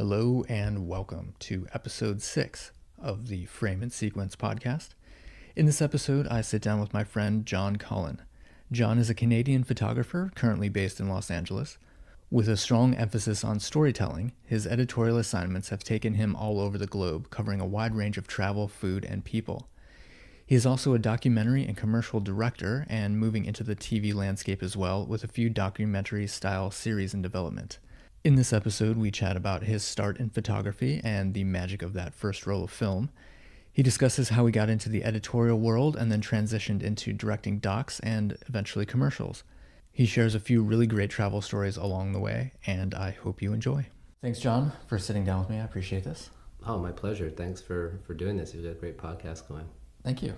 Hello and welcome to episode 6 of the Frame and Sequence podcast. In this episode, I sit down with my friend John Cullen. John is a Canadian photographer currently based in Los Angeles. With a strong emphasis on storytelling, his editorial assignments have taken him all over the globe, covering a wide range of travel, food, and people. He is also a documentary and commercial director and moving into the TV landscape as well, with a few documentary-style series in development. In this episode, we chat about his start in photography and the magic of that first roll of film. He discusses how he got into the editorial world and then transitioned into directing docs and eventually commercials. He shares a few really great travel stories along the way, and I hope you enjoy. Thanks, John, for sitting down with me. I appreciate this. Oh, my pleasure. Thanks for doing this. You've got a great podcast going. Thank you.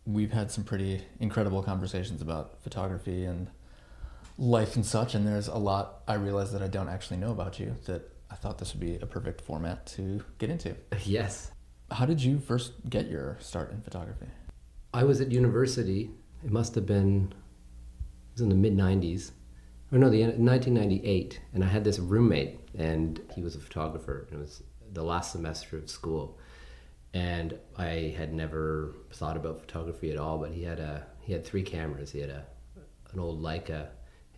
We've had some pretty incredible conversations about photography and life and such, and there's a lot I realize that I don't actually know about you that I thought this would be a perfect format to get into. Yes. How did you first get your start in photography? I was at university. It must have been, it was in the mid-90s. Or no, 1998. And I had this roommate, and he was a photographer. It was the last semester of school. And I had never thought about photography at all, but he had 3 cameras. He had an old Leica,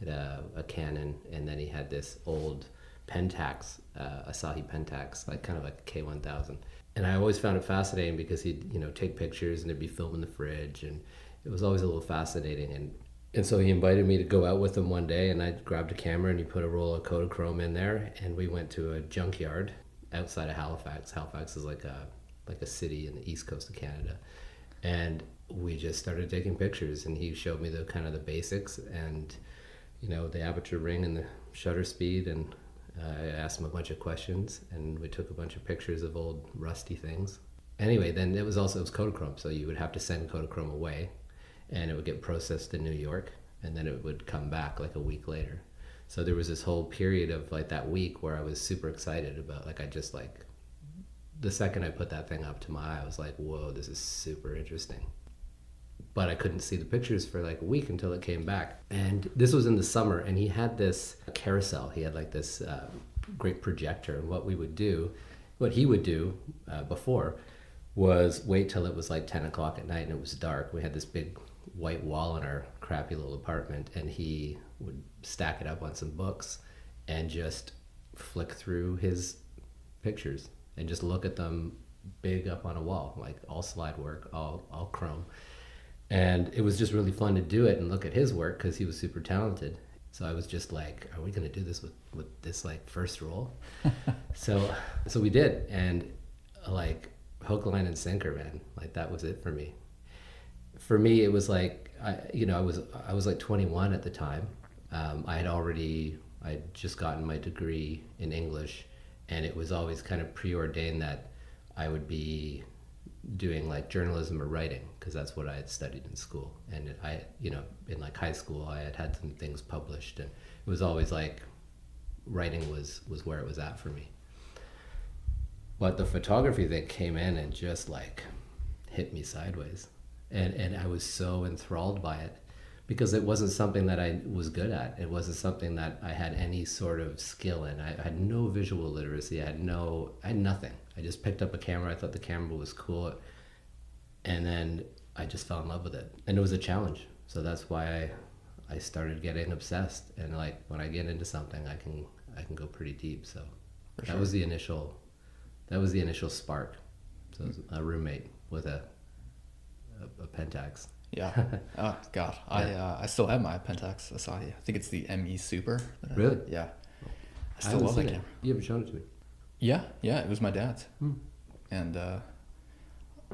he had a Canon, and then he had this old Pentax, Asahi Pentax, like kind of like a K1000. And I always found it fascinating because he'd, take pictures and there'd be film in the fridge, and it was always a little fascinating. And so he invited me to go out with him one day, and I grabbed a camera and he put a roll of Kodachrome in there, and we went to a junkyard outside of Halifax. Halifax is like a city in the east coast of Canada. And we just started taking pictures, and he showed me the kind of the basics and the aperture ring and the shutter speed, and I asked him a bunch of questions, and we took a bunch of pictures of old rusty things. Anyway, then it was Kodachrome, so you would have to send Kodachrome away, and it would get processed in New York, and then it would come back like a week later. So there was this whole period of like that week where I was super excited about, the second I put that thing up to my eye, I was like, whoa, this is super interesting. But I couldn't see the pictures for like a week until it came back. And this was in the summer, and he had this carousel. He had like this great projector. And what he would do before was wait till it was like 10 o'clock at night and it was dark. We had this big white wall in our crappy little apartment, and he would stack it up on some books and just flick through his pictures and just look at them big up on a wall, like all slide work, all chrome. And it was just really fun to do it and look at his work because he was super talented. So I was just like, are we going to do this with this like first roll? So we did. And like hook, line, and sinker, man. Like that was it for me. For me, it was like, I was like 21 at the time. I'd just gotten my degree in English, and it was always kind of preordained that I would be doing like journalism or writing, because that's what I had studied in school. And in like high school, I had some things published, and it was always like writing was where it was at for me. But the photography thing came in and just like hit me sideways. And I was so enthralled by it because it wasn't something that I was good at. It wasn't something that I had any sort of skill in. I had no visual literacy. I had nothing. I just picked up a camera. I thought the camera was cool. And then I just fell in love with it. And it was a challenge. So that's why I started getting obsessed. And like when I get into something, I can go pretty deep. So that was the initial spark. So it was a roommate with a Pentax. Yeah. Oh God. Yeah. I still have my Pentax Asahi. I think it's the ME Super. Really? Yeah. I still love that camera. You haven't shown it to me. Yeah. It was my dad's, and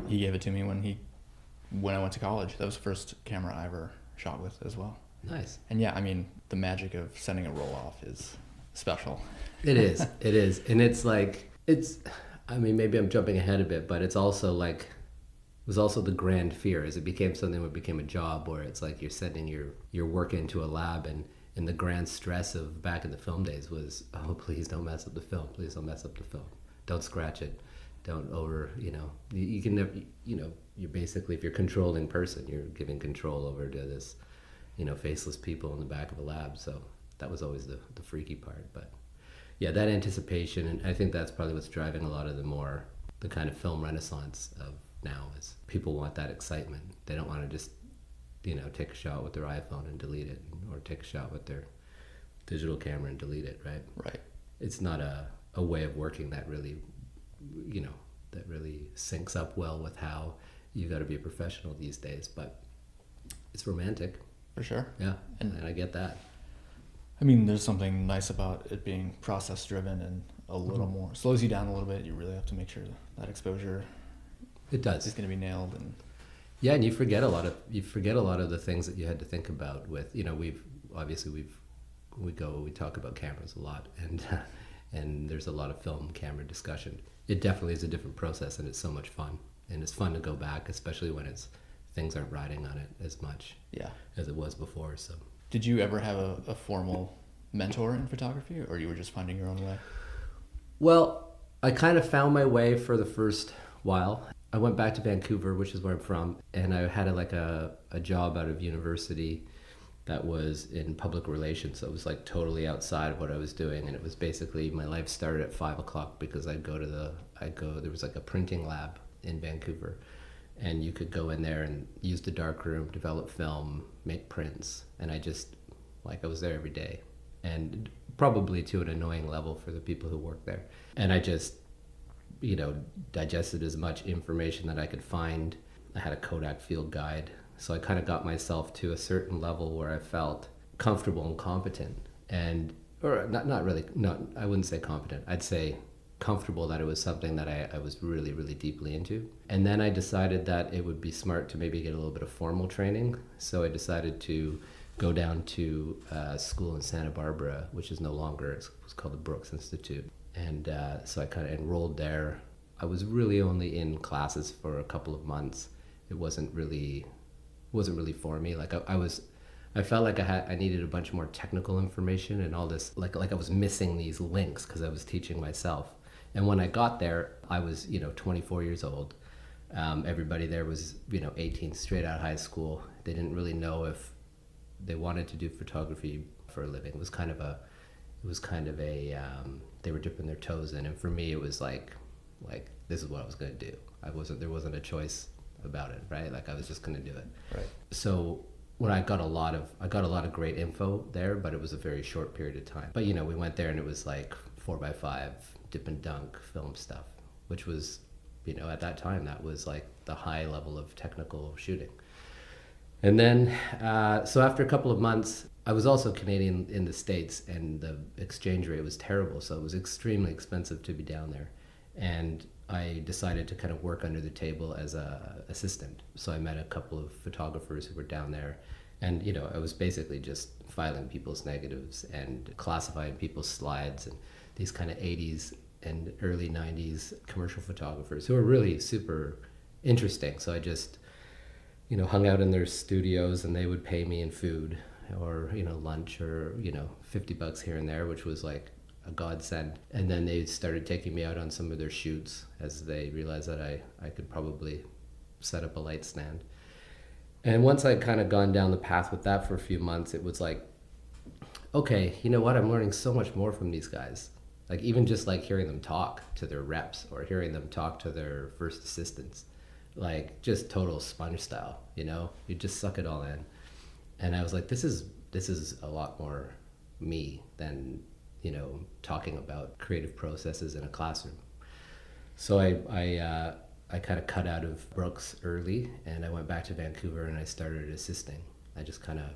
he gave it to me when I went to college. That was the first camera I ever shot with as well. Nice. And yeah, I mean, the magic of sending a roll off is special. It is. And it's like, maybe I'm jumping ahead a bit, but it's also like, it was also the grand fear as it became something that became a job where it's like you're sending your work into a lab, and the grand stress of back in the film days was, oh, please don't mess up the film. Please don't mess up the film. Don't scratch it. Don't you can never, you're basically, if you're controlling person, you're giving control over to this, faceless people in the back of a lab. So that was always the freaky part. But yeah, that anticipation, and I think that's probably what's driving a lot of the kind of film renaissance of now is people want that excitement. They don't want to just, take a shot with their iPhone and delete it, or take a shot with their digital camera and delete it, right? Right. It's not a way of working that really, that really syncs up well with how you got to be a professional these days, but it's romantic. For sure. Yeah, and I get that. I mean, there's something nice about it being process driven and a little more slows you down a little bit. You really have to make sure that exposure It does. is going to be nailed. And yeah, and you forget a lot of the things that you had to think about with, we talk about cameras a lot, and and there's a lot of film camera discussion. It definitely is a different process, and it's so much fun, and it's fun to go back, especially when things aren't riding on it as much as it was before. So did you ever have a formal mentor in photography, or you were just finding your own way? Well, I kind of found my way for the first while. I went back to Vancouver, which is where I'm from, and I had a job out of university that was in public relations. So it was like totally outside of what I was doing, and it was basically my life started at 5:00 because there was like a printing lab in Vancouver, and you could go in there and use the darkroom, develop film, make prints, and I was there every day, and probably to an annoying level for the people who work there. And I just, digested as much information that I could find. I had a Kodak field guide, so I kind of got myself to a certain level where I felt comfortable and competent, or I wouldn't say competent. I'd say comfortable that it was something that I was really, really deeply into. And then I decided that it would be smart to maybe get a little bit of formal training. So I decided to go down to school in Santa Barbara, which is no longer, it was called the Brooks Institute. And so I kind of enrolled there. I was really only in classes for a couple of months. It wasn't really for me. Like I felt like I needed a bunch more technical information and all this, like I was missing these links because I was teaching myself. And when I got there, I was, 24 years old. Everybody there was, 18, straight out of high school. They didn't really know if they wanted to do photography for a living. It was kind of a, they were dipping their toes in. And for me, it was like this is what I was going to do. There wasn't a choice about it, right? Like I was just going to do it. Right. So when I got a lot of great info there, but it was a very short period of time. But we went there and it was like 4x5 dip and dunk film stuff, which was, at that time, that was like the high level of technical shooting. And then, so after a couple of months, I was also Canadian in the States, and the exchange rate was terrible, so it was extremely expensive to be down there. And I decided to kind of work under the table as a assistant. So I met a couple of photographers who were down there, and I was basically just filing people's negatives and classifying people's slides, and these kind of 80s and early 90s commercial photographers who were really super interesting. So I just hung out in their studios, and they would pay me in food or lunch or $50 here and there, which was like a godsend. And then they started taking me out on some of their shoots as they realized that I could probably set up a light stand. And once I'd kind of gone down the path with that for a few months, it was like, okay, you know what, I'm learning so much more from these guys. Like even just like hearing them talk to their reps or hearing them talk to their first assistants, like just total sponge style, you just suck it all in. And I was like, this is a lot more me than, talking about creative processes in a classroom. So I kind of cut out of Brooks early, and I went back to Vancouver and I started assisting. I just kind of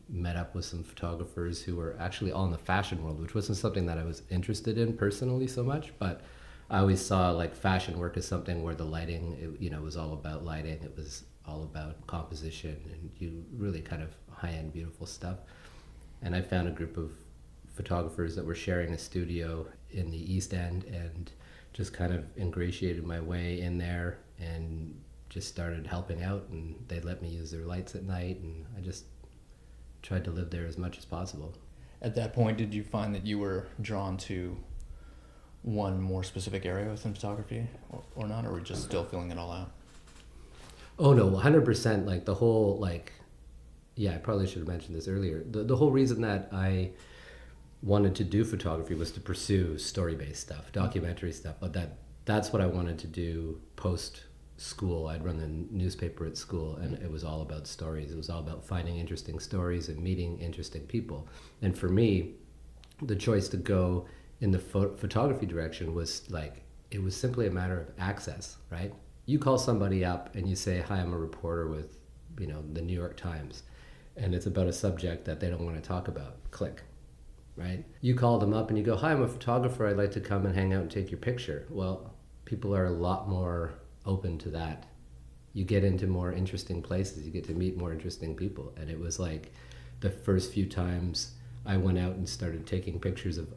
met up with some photographers who were actually all in the fashion world, which wasn't something that I was interested in personally so much, but I always saw like fashion work as something where the lighting, it was all about lighting. It was all about composition and you really kind of high-end beautiful stuff. And I found a group of photographers that were sharing a studio in the East End and just kind of ingratiated my way in there and just started helping out, and they let me use their lights at night, and I just tried to live there as much as possible. At that point, did you find that you were drawn to one more specific area within photography or not, or were you just still filling it all out? Oh no, 100%. Like the whole, I probably should have mentioned this earlier. The whole reason that I wanted to do photography was to pursue story-based stuff, documentary stuff. But that's what I wanted to do post school. I'd run the newspaper at school, and it was all about stories. It was all about finding interesting stories and meeting interesting people. And for me, the choice to go in the photography direction was like, it was simply a matter of access, right? You call somebody up and you say, hi, I'm a reporter with, the New York Times, and it's about a subject that they don't want to talk about. Click, right? You call them up and you go, hi, I'm a photographer. I'd like to come and hang out and take your picture. Well, people are a lot more open to that. You get into more interesting places. You get to meet more interesting people. And it was like the first few times I went out and started taking pictures of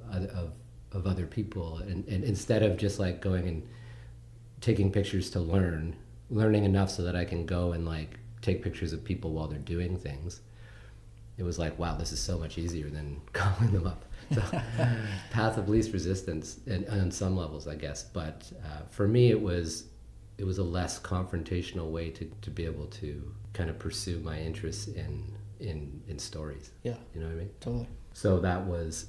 other people, and instead of just like going and taking pictures to learning enough so that I can go and like take pictures of people while they're doing things, it was like, wow, this is so much easier than calling them up. So path of least resistance, and on some levels, I guess. But for me, it was a less confrontational way to be able to kind of pursue my interests in stories. Yeah. You know what I mean? Totally. So that was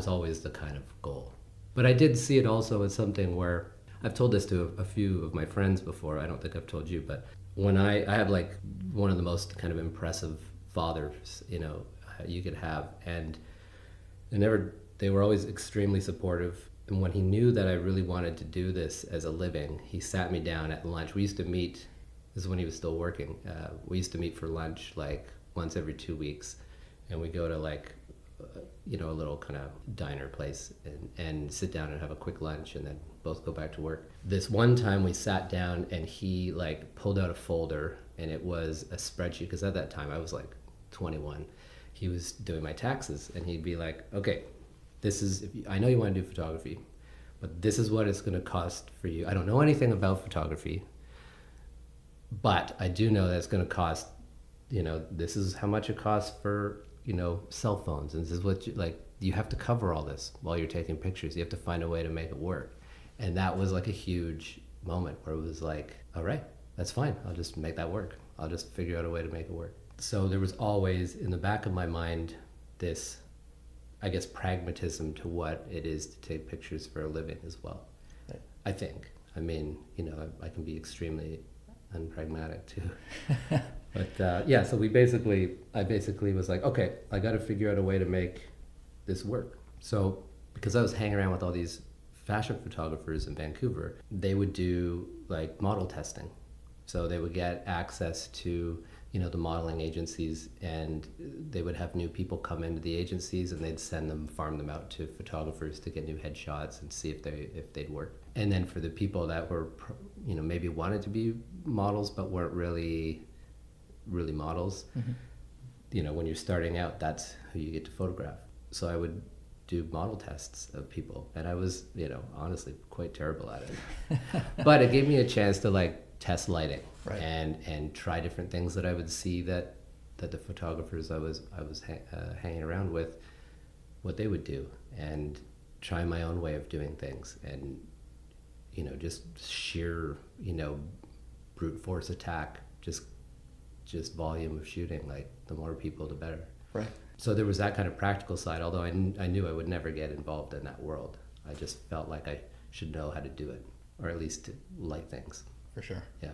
always the kind of goal. But I did see it also as something where, I've told this to a few of my friends before, I don't think I've told you, but when I have like one of the most kind of impressive fathers, you could have, and they were always extremely supportive. And when he knew that I really wanted to do this as a living, he sat me down at lunch. We used to meet, this is when he was still working, we used to meet for lunch like once every 2 weeks, and we go to like a little kind of diner place and sit down and have a quick lunch and then both go back to work. This one time we sat down and he like pulled out a folder, and it was a spreadsheet, because at that time I was like 21. He was doing my taxes, and he'd be like, okay, I know you want to do photography, but this is what it's going to cost for you. I don't know anything about photography, but I do know that it's going to cost, this is how much it costs for cell phones, and this is what you have to cover all this while you're taking pictures. You have to find a way to make it work. And that was like a huge moment where it was like, all right, that's fine. I'll just make that work. I'll just figure out a way to make it work. So there was always in the back of my mind this, I guess, pragmatism to what it is to take pictures for a living as well. Right. I think. I mean, I can be extremely unpragmatic too. But so I basically was like, okay, I got to figure out a way to make this work. So because I was hanging around with all these fashion photographers in Vancouver, they would do like model testing. So they would get access to, the modeling agencies, and they would have new people come into the agencies, and they'd farm them out to photographers to get new headshots and see if they'd work. And then for the people that were, maybe wanted to be models but weren't really models, mm-hmm. When you're starting out, that's who you get to photograph. So I would do model tests of people, and I was, honestly quite terrible at it. But it gave me a chance to like test lighting, right, and try different things that I would see that the photographers I was hanging around with, what they would do, and try my own way of doing things, and just sheer brute force attack, just volume of shooting, like the more people the better. Right. So there was that kind of practical side, although I knew I would never get involved in that world. I just felt like I should know how to do it, or at least to light things. For sure. Yeah.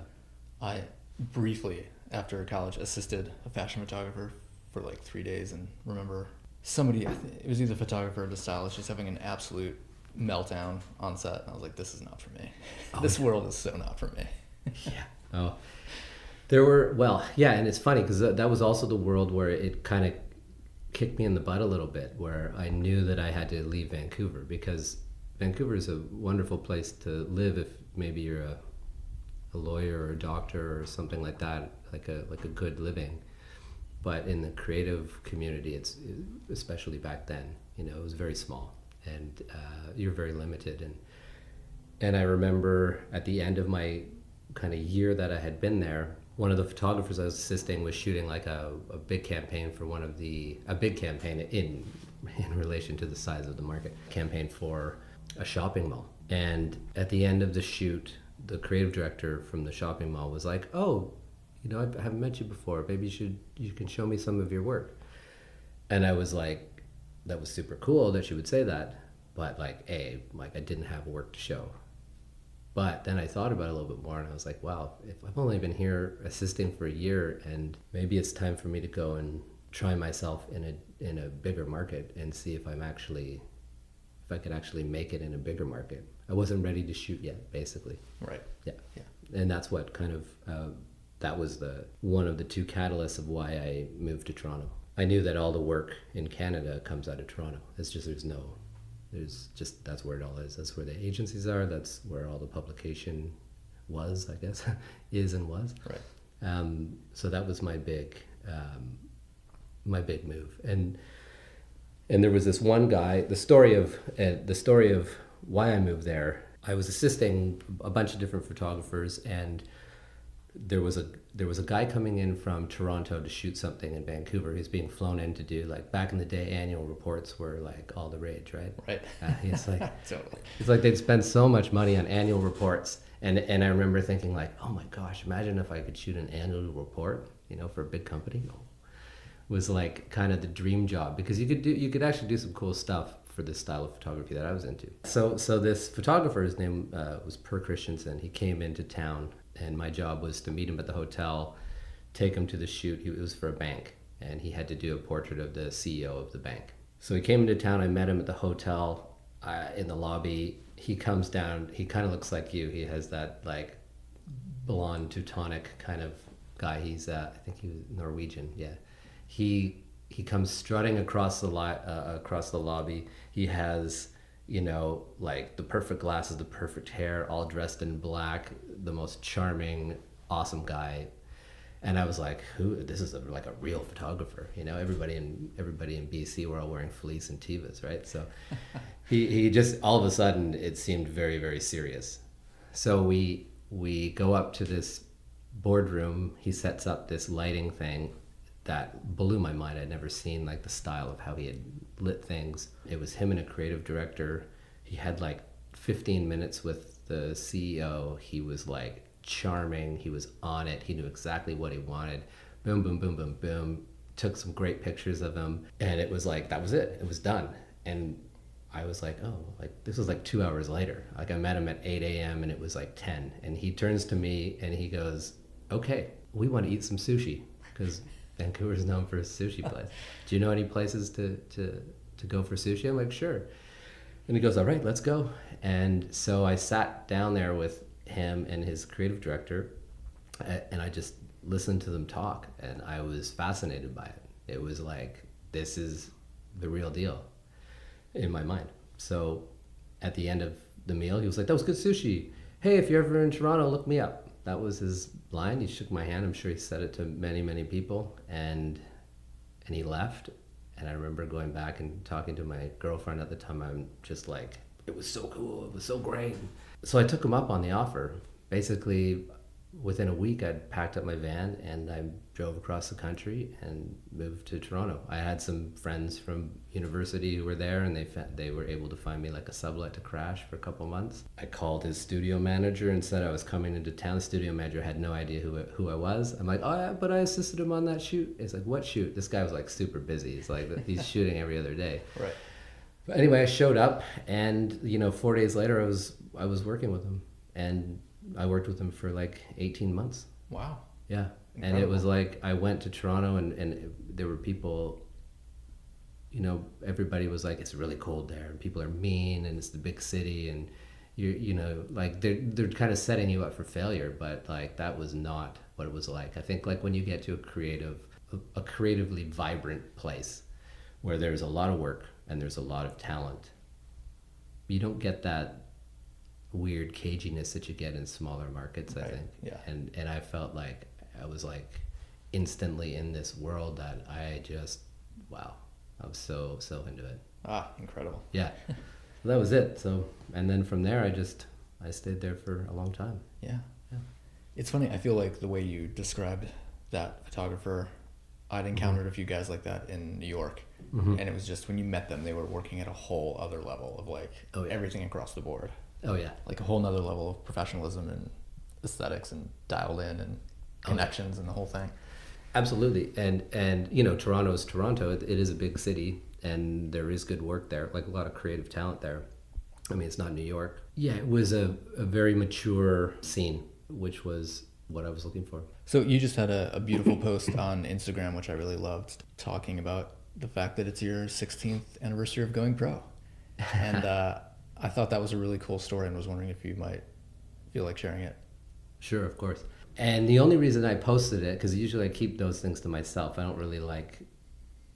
I briefly, after college, assisted a fashion photographer for like 3 days, and remember somebody, it was either a photographer or the stylist, just having an absolute meltdown on set. And I was like, this is not for me. This world is so not for me. Yeah. Oh. There were, and it's funny because that was also the world where it kind of kicked me in the butt a little bit, where I knew that I had to leave Vancouver, because Vancouver is a wonderful place to live if maybe you're a lawyer or a doctor or something like that, like a good living. But in the creative community, it's especially back then, it was very small, and you're very limited. And I remember at the end of my kind of year that I had been there, one of the photographers I was assisting was shooting like a big campaign for a big campaign in relation to the size of the market, campaign for a shopping mall. And at the end of the shoot, the creative director from the shopping mall was like, oh, I haven't met you before. Maybe you can show me some of your work. And I was like, that was super cool that she would say that, but like I didn't have work to show. But then I thought about it a little bit more, and I was like, wow, if I've only been here assisting for a year, and maybe it's time for me to go and try myself in a bigger market and see if I could actually make it in a bigger market. I wasn't ready to shoot yet, basically. Right. Yeah. And that's what kind of that was one of the two catalysts of why I moved to Toronto. I knew that all the work in Canada comes out of Toronto. It's just that's where it all is. That's where the agencies are. That's where all the publication was, I guess, is and was. Right. So that was my big move. And there was this one guy. The story of why I moved there. I was assisting a bunch of different photographers, and there was a guy coming in from Toronto to shoot something in Vancouver. He's being flown in to do, like, back in the day, annual reports were like all the rage, right? Right. It's like Totally. it's like they'd spend so much money on annual reports, and I remember thinking, like, oh my gosh, imagine if I could shoot an annual report, for a big company. Was like kind of the dream job, because you could actually do some cool stuff for this style of photography that I was into. So this photographer, his name was Per Christensen. He came into town, and my job was to meet him at the hotel, take him to the shoot. It was for a bank, and he had to do a portrait of the CEO of the bank. So he came into town. I met him at the hotel in the lobby. He comes down. He kind of looks like you. He has that like blonde Teutonic kind of guy. He's I think he was Norwegian. Yeah. He comes strutting across the lobby. He has, like the perfect glasses, the perfect hair, all dressed in black, the most charming, awesome guy. And I was like, this is like a real photographer. Everybody in BC were all wearing fleece and Tevas, right? So he just, all of a sudden, it seemed very, very serious. So we go up to this boardroom. He sets up this lighting thing that blew my mind. I'd never seen like the style of how he had lit things. It was him and a creative director. He had like 15 minutes with the CEO. He was like charming. He was on it. He knew exactly what he wanted. Boom, boom, boom, boom, boom. Took some great pictures of him. And it was like, that was it. It was done. And I was like, oh, like this was like 2 hours later. Like I met him at 8 a.m. and it was like 10. And he turns to me and he goes, okay, we want to eat some sushi, because Vancouver is known for a sushi place. Do you know any places to go for sushi? I'm like, sure. And he goes, all right, let's go. And so I sat down there with him and his creative director, and I just listened to them talk, and I was fascinated by it. It was like, this is the real deal in my mind. So at the end of the meal, he was like, that was good sushi. Hey, if you're ever in Toronto, look me up. That was his line. He shook my hand. I'm sure he said it to many, many people. And he left. And I remember going back and talking to my girlfriend at the time. I'm just like, it was so cool. It was so great. So I took him up on the offer. Basically, within a week, I'd packed up my van and I drove across the country and moved to Toronto. I had some friends from university who were there, and they were able to find me like a sublet to crash for a couple months. I called his studio manager and said I was coming into town. The studio manager had no idea who I was. I'm like, oh yeah, but I assisted him on that shoot. It's like, what shoot? This guy was like super busy. It's like he's shooting every other day. Right. But anyway, I showed up, and 4 days later, I was working with him, and I worked with him for like 18 months. Wow. Yeah. Incredible. And it was like, I went to Toronto and there were people, everybody was like, it's really cold there and people are mean and it's the big city and like they're kind of setting you up for failure. But like, that was not what it was like. I think like when you get to a creatively vibrant place where there's a lot of work and there's a lot of talent, you don't get that weird caginess that you get in smaller markets, I think. Yeah. And I felt like I was like instantly in this world that I just, wow, I was so into it. Ah, incredible. Yeah. So that was it. So, and then from there, I stayed there for a long time. Yeah. Yeah. It's funny. I feel like the way you described that photographer, I'd encountered a few guys like that in New York. Mm-hmm. And it was just when you met them, they were working at a whole other level of like everything across the board. Oh yeah. Like a whole nother level of professionalism and aesthetics and dialed in and connections and the whole thing. Absolutely. And Toronto is Toronto. It is a big city. and there is good work there, like a lot of creative talent there. I mean, it's not New York. Yeah, it was a very mature scene, which was what I was looking for. So you just had a beautiful post on Instagram, which I really loved, talking about the fact that it's your 16th anniversary of going pro. And I thought that was a really cool story and was wondering if you might feel like sharing it. Sure, of course. And the only reason I posted it, because usually I keep those things to myself. I don't really like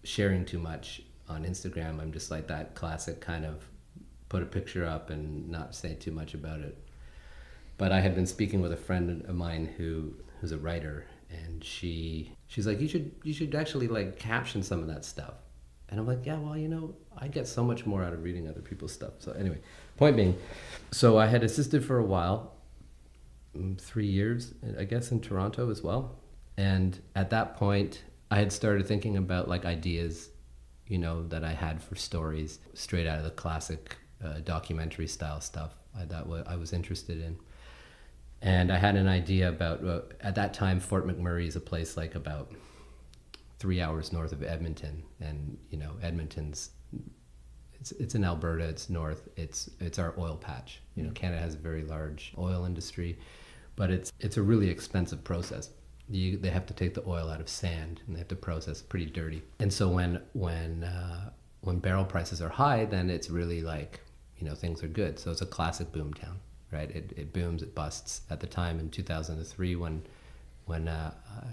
sharing too much on Instagram. I'm just like that classic kind of put a picture up and not say too much about it. But I had been speaking with a friend of mine who's a writer, and she's like, you should actually like caption some of that stuff. And I'm like, yeah, well, I get so much more out of reading other people's stuff. So anyway, point being, so I had assisted for a while, 3 years, I guess, in Toronto as well. And at that point, I had started thinking about like ideas, that I had for stories straight out of the classic documentary style stuff that I was interested in. And I had an idea about, at that time, Fort McMurray is a place like about 3 hours north of Edmonton. And, Edmonton's, it's in Alberta, it's north, it's our oil patch. Canada has a very large oil industry, but it's a really expensive process. They have to take the oil out of sand and they have to process it pretty dirty. And so when barrel prices are high, then it's really like, things are good. So it's a classic boom town. Right, it booms, it busts. At the time in 2003, when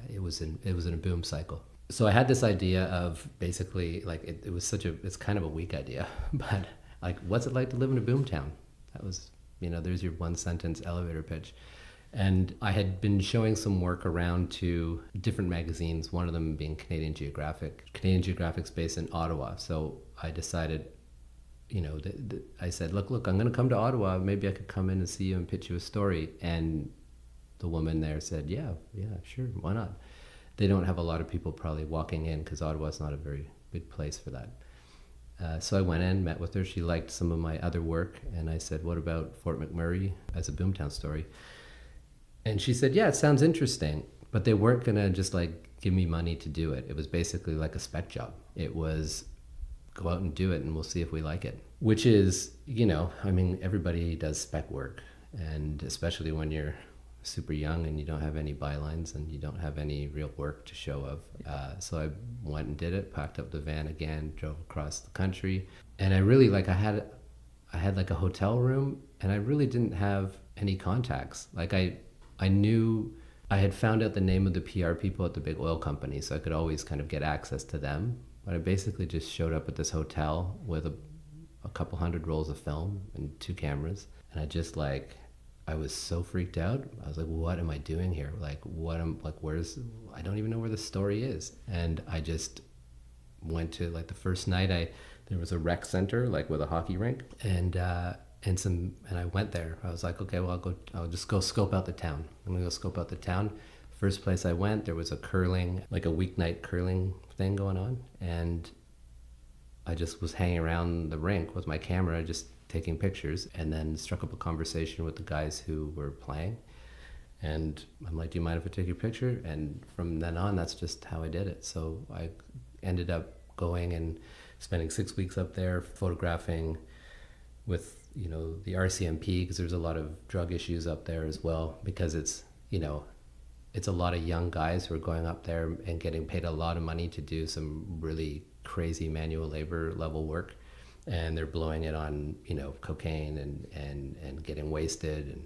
it was in a boom cycle. So I had this idea of basically like it's kind of a weak idea, but like, what's it like to live in a boom town? That was, there's your one sentence elevator pitch. And I had been showing some work around to different magazines, one of them being Canadian Geographic. Canadian Geographic's based in Ottawa, so I decided. I said, look, I'm going to come to Ottawa. Maybe I could come in and see you and pitch you a story. And the woman there said, yeah, sure, why not? They don't have a lot of people probably walking in because Ottawa's not a very big place for that. So I went in, met with her. She liked some of my other work. And I said, what about Fort McMurray as a boomtown story? And she said, yeah, it sounds interesting. But they weren't going to just like give me money to do it. It was basically like a spec job. It was go out and do it and we'll see if we like it. Which is, everybody does spec work. And especially when you're super young and you don't have any bylines and you don't have any real work to show of. So I went and did it, packed up the van again, drove across the country. And I really I had like a hotel room and I really didn't have any contacts. Like I knew I had found out the name of the PR people at the big oil company, so I could always kind of get access to them. But I basically just showed up at this hotel with a couple hundred rolls of film and 2 cameras. And I was so freaked out. I was like, what am I doing here? I don't even know where the story is. And I just went to the first night there was a rec center, with a hockey rink. And I went there. I was like, okay, well, I'll just go scope out the town. I'm gonna go scope out the town. First place I went, there was a weeknight curling thing going on, and I just was hanging around the rink with my camera, just taking pictures, and then struck up a conversation with the guys who were playing. And I'm like, do you mind if I take your picture? And from then on, that's just how I did it. So I ended up going and spending 6 weeks up there photographing with, the RCMP, because there's a lot of drug issues up there as well, because it's a lot of young guys who are going up there and getting paid a lot of money to do some really crazy manual labor level work. And they're blowing it on, cocaine and getting wasted.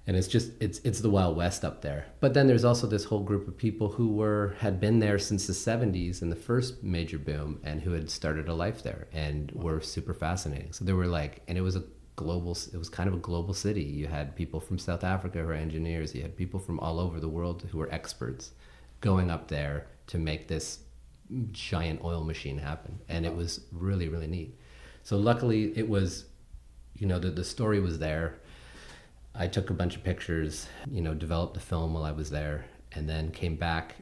And it's just, it's the Wild West up there. But then there's also this whole group of people who had been there since the 70s in the first major boom and who had started a life there and were super fascinating. So there were and it was kind of a global city. You had people from South Africa who were engineers. You had people from all over the world who were experts going up there to make this giant oil machine happen. And it was really, really neat. So luckily it was, the story was there. I took a bunch of pictures, developed the film while I was there, and then came back,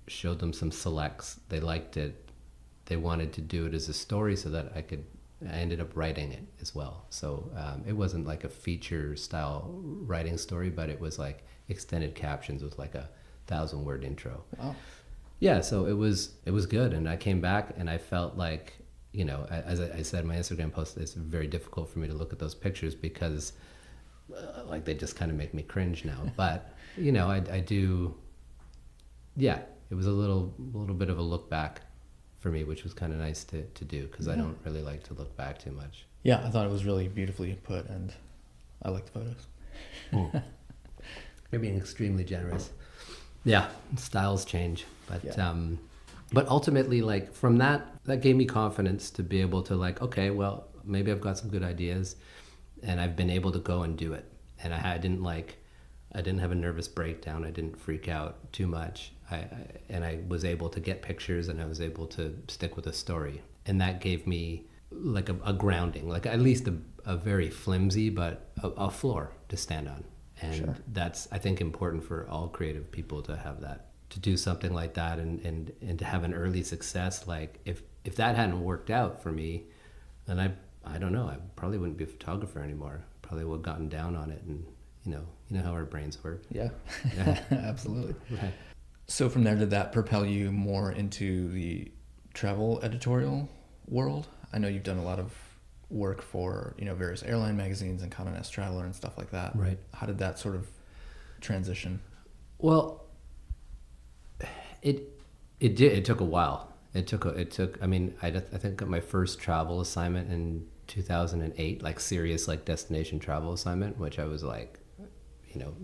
showed them some selects. They liked it. They wanted to do it as a story so that I ended up writing it as well. So it wasn't like a feature style writing story, but it was like extended captions with like a 1,000-word intro. Wow. Yeah, so it was good. And I came back and I felt like as I said in my Instagram post, it's very difficult for me to look at those pictures because like they just kind of make me cringe now. But, I do, yeah, it was a little bit of a look back for me, which was kind of nice to do because I don't really like to look back too much. Yeah, I thought it was really beautifully put, and I like the photos. You're being extremely generous. Yeah, styles change, but ultimately, like from that gave me confidence to be able to like, okay, well, maybe I've got some good ideas, and I've been able to go and do it. And I didn't have a nervous breakdown. I didn't freak out too much. I was able to get pictures, and I was able to stick with a story, and that gave me like a grounding, like at least a very flimsy but a floor to stand on. And that's, I think, important for all creative people to have that, to do something like that and to have an early success. Like if that hadn't worked out for me, then I don't know, I probably wouldn't be a photographer anymore. Probably would have gotten down on it, and you know how our brains work. Yeah. Absolutely. Right. So from there, did that propel you more into the travel editorial world? I know you've done a lot of work for, various airline magazines and Condé Nast Traveler and stuff like that. Right. How did that sort of transition? Well, it did. It took a while. I think I got my first travel assignment in 2008, like serious, like destination travel assignment, which I was like,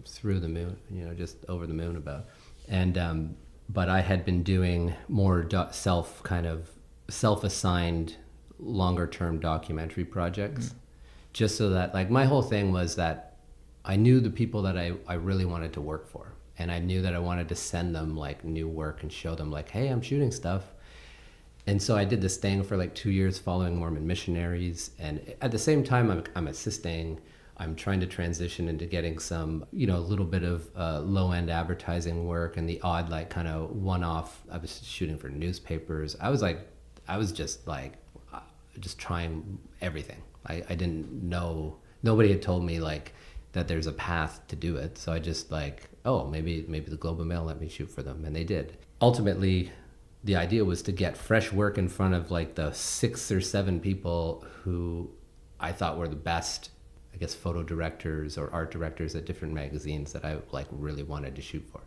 through the moon, just over the moon about. And, but I had been doing more self-assigned longer term documentary projects, just so that, like, my whole thing was that I knew the people that I really wanted to work for, and I knew that I wanted to send them like new work and show them like, hey, I'm shooting stuff. And so I did this thing for like 2 years following Mormon missionaries, and at the same time I'm assisting. I'm trying to transition into getting some, a little bit of low-end advertising work and the odd like kind of one-off. I was shooting for newspapers. I was just trying everything. I didn't know, nobody had told me like that there's a path to do it. So I just like, oh, maybe the Globe and Mail let me shoot for them, and they did. Ultimately, the idea was to get fresh work in front of like the 6 or 7 people who I thought were the best, I guess, photo directors or art directors at different magazines that I like really wanted to shoot for.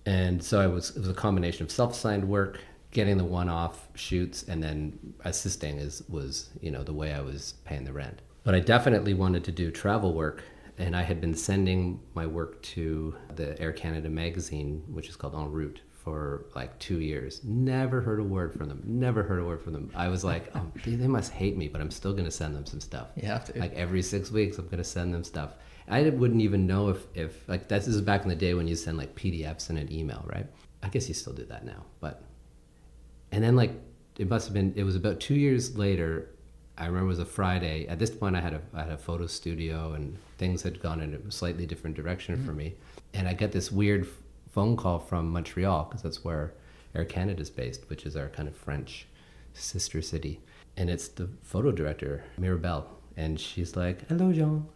And so it was a combination of self-assigned work, getting the one-off shoots, and then assisting was the way I was paying the rent. But I definitely wanted to do travel work, and I had been sending my work to the Air Canada magazine, which is called En Route, for like 2 years. Never heard a word from them. I was like, oh, they must hate me, but I'm still going to send them some stuff. You have to. Like every 6 weeks, I'm going to send them stuff. I wouldn't even know if like, this is back in the day when you send like PDFs in an email, right? I guess you still do that now, but. And then like, it was about 2 years later, I remember it was a Friday. At this point I had a photo studio, and things had gone in a slightly different direction for me. And I get this weird phone call from Montreal, because that's where Air Canada is based, which is our kind of French sister city. And it's the photo director, Mirabelle. And she's like, hello, John.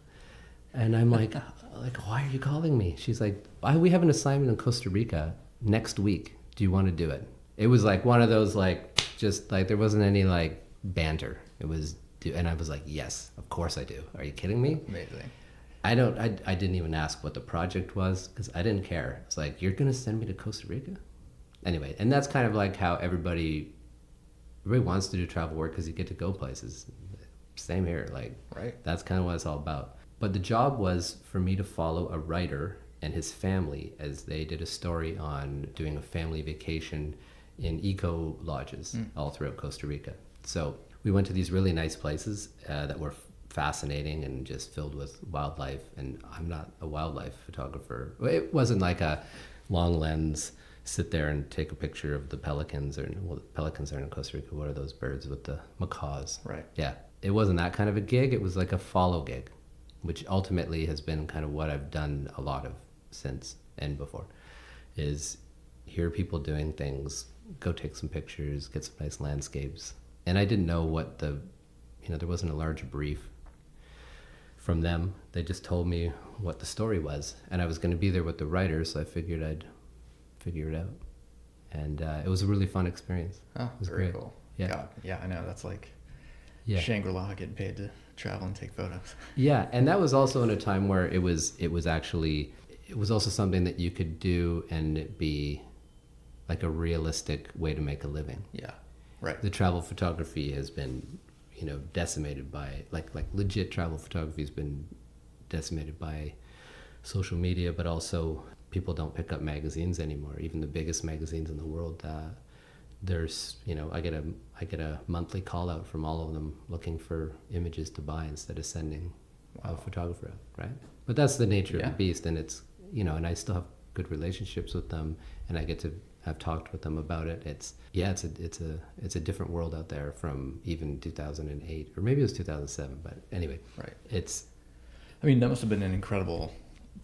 And I'm like, why are you calling me? She's like, we have an assignment in Costa Rica next week. Do you want to do it? It was like one of those, like, just like, there wasn't any like banter. It was, and I was like, yes, of course I do. Are you kidding me? Amazing. I didn't even ask what the project was, because I didn't care. It's like, you're going to send me to Costa Rica? Anyway, and that's kind of like how everybody wants to do travel work, because you get to go places. Same here. Like, right. That's kind of what it's all about. But the job was for me to follow a writer and his family as they did a story on doing a family vacation in eco lodges all throughout Costa Rica. So we went to these really nice places that were fascinating and just filled with wildlife. And I'm not a wildlife photographer. It wasn't like a long lens, sit there and take a picture of the pelicans, or, well, the pelicans are in Costa Rica. What are those birds with the macaws? Right. Yeah. It wasn't that kind of a gig. It was like a follow gig, which ultimately has been kind of what I've done a lot of since and before, is hear people doing things, go take some pictures, get some nice landscapes. And I didn't know what there wasn't a large brief from them. They just told me what the story was, and I was going to be there with the writer, so I figured I'd figure it out. And it was a really fun experience. Oh, it was very great. cool. Yeah. God, yeah, I know. That's like Yeah. Shangri-La getting paid to travel and take photos. Yeah, and that was also in a time where it was also something that you could do and it be like a realistic way to make a living. Yeah, right. The travel photography has been, decimated by like legit travel photography has been decimated by social media, but also people don't pick up magazines anymore. Even the biggest magazines in the world, there's I get a monthly call out from all of them looking for images to buy instead of sending a photographer out, right? But that's the nature of the beast, and it's and I still have good relationships with them, and I get to have talked with them about it. It's a different world out there from even 2008, or maybe it was 2007, but anyway, right. I mean, that must have been an incredible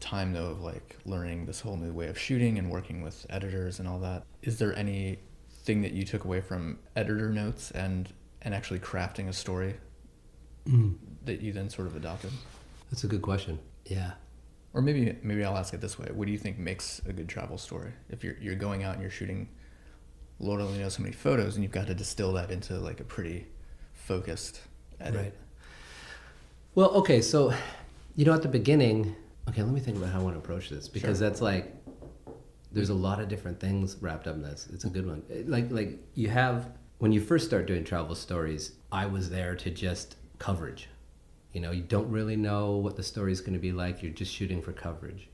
time though, of like learning this whole new way of shooting and working with editors and all that. Is there any thing that you took away from editor notes and actually crafting a story that you then sort of adopted? That's a good question. Yeah. Or maybe I'll ask it this way. What do you think makes a good travel story? If you're going out and you're shooting, Lord only knows how many photos, and you've got to distill that into like a pretty focused edit. Right. Well, okay, so at the beginning, okay, let me think about how I want to approach this, because that's like, there's a lot of different things wrapped up in this. It's a good one. Like you have, when you first start doing travel stories, I was there to just coverage. You don't really know what the story is going to be like. You're just shooting for coverage.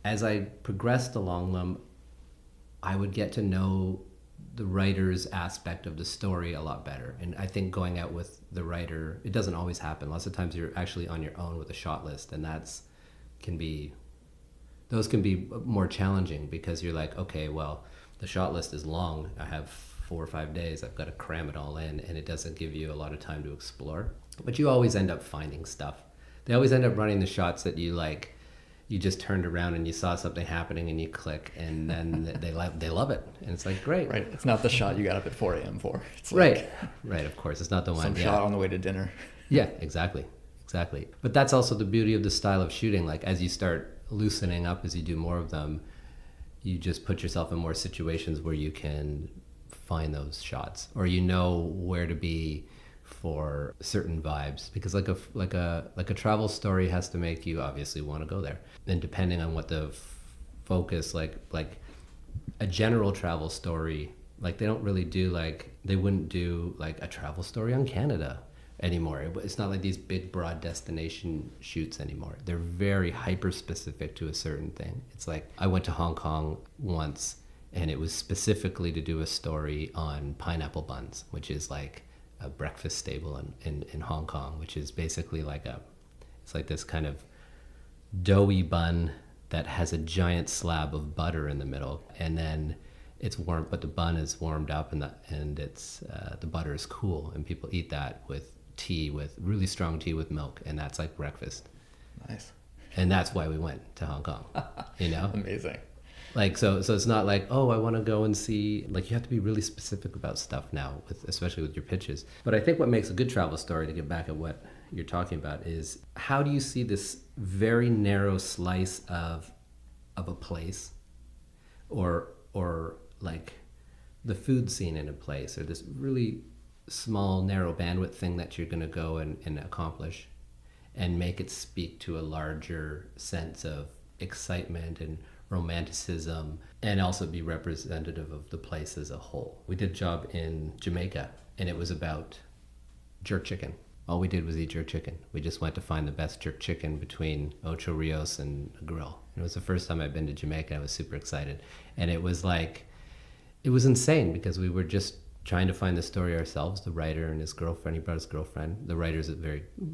As I progressed along them, I would get to know the writer's aspect of the story a lot better. And I think going out with the writer, it doesn't always happen. Lots of times you're actually on your own with a shot list, and those can be more challenging, because you're like, okay, well, the shot list is long. I have 4 or 5 days. I've got to cram it all in, and it doesn't give you a lot of time to explore. But you always end up finding stuff. They always end up running the shots that you like. You just turned around and you saw something happening and you click, and then they love it, and it's like, great. Right. It's not the shot you got up at 4 a.m. for. It's like right. Of course, it's not the one. Some shot on the way to dinner. Yeah, exactly. But that's also the beauty of the style of shooting. Like, as you start loosening up, as you do more of them, you just put yourself in more situations where you can find those shots, or where to be for certain vibes, because like a travel story has to make you obviously want to go there. And depending on what the focus, like a general travel story, like they wouldn't do like a travel story on Canada anymore. It's not like these big broad destination shoots anymore. They're very hyper specific to a certain thing. It's like, I went to Hong Kong once, and it was specifically to do a story on pineapple buns, which is like a breakfast staple in Hong Kong, which is basically it's like this kind of doughy bun that has a giant slab of butter in the middle, and then it's warm, but the bun is warmed up, and it's the butter is cool, and people eat that with really strong tea with milk, and that's like breakfast. Nice. And that's why we went to Hong Kong. Amazing. Like, so it's not like, oh, I want to go and see, like, you have to be really specific about stuff now, especially with your pitches. But I think what makes a good travel story, to get back at what you're talking about, is how do you see this very narrow slice of a place, or like the food scene in a place, or this really small, narrow bandwidth thing that you're going to go and accomplish, and make it speak to a larger sense of excitement and romanticism, and also be representative of the place as a whole. We did a job in Jamaica, and it was about jerk chicken. All we did was eat jerk chicken. We just went to find the best jerk chicken between Ocho Rios and a grill. It was the first time I'd been to Jamaica. I was super excited. And it was insane, because we were just trying to find the story ourselves. The writer and his girlfriend, he brought his girlfriend. The writer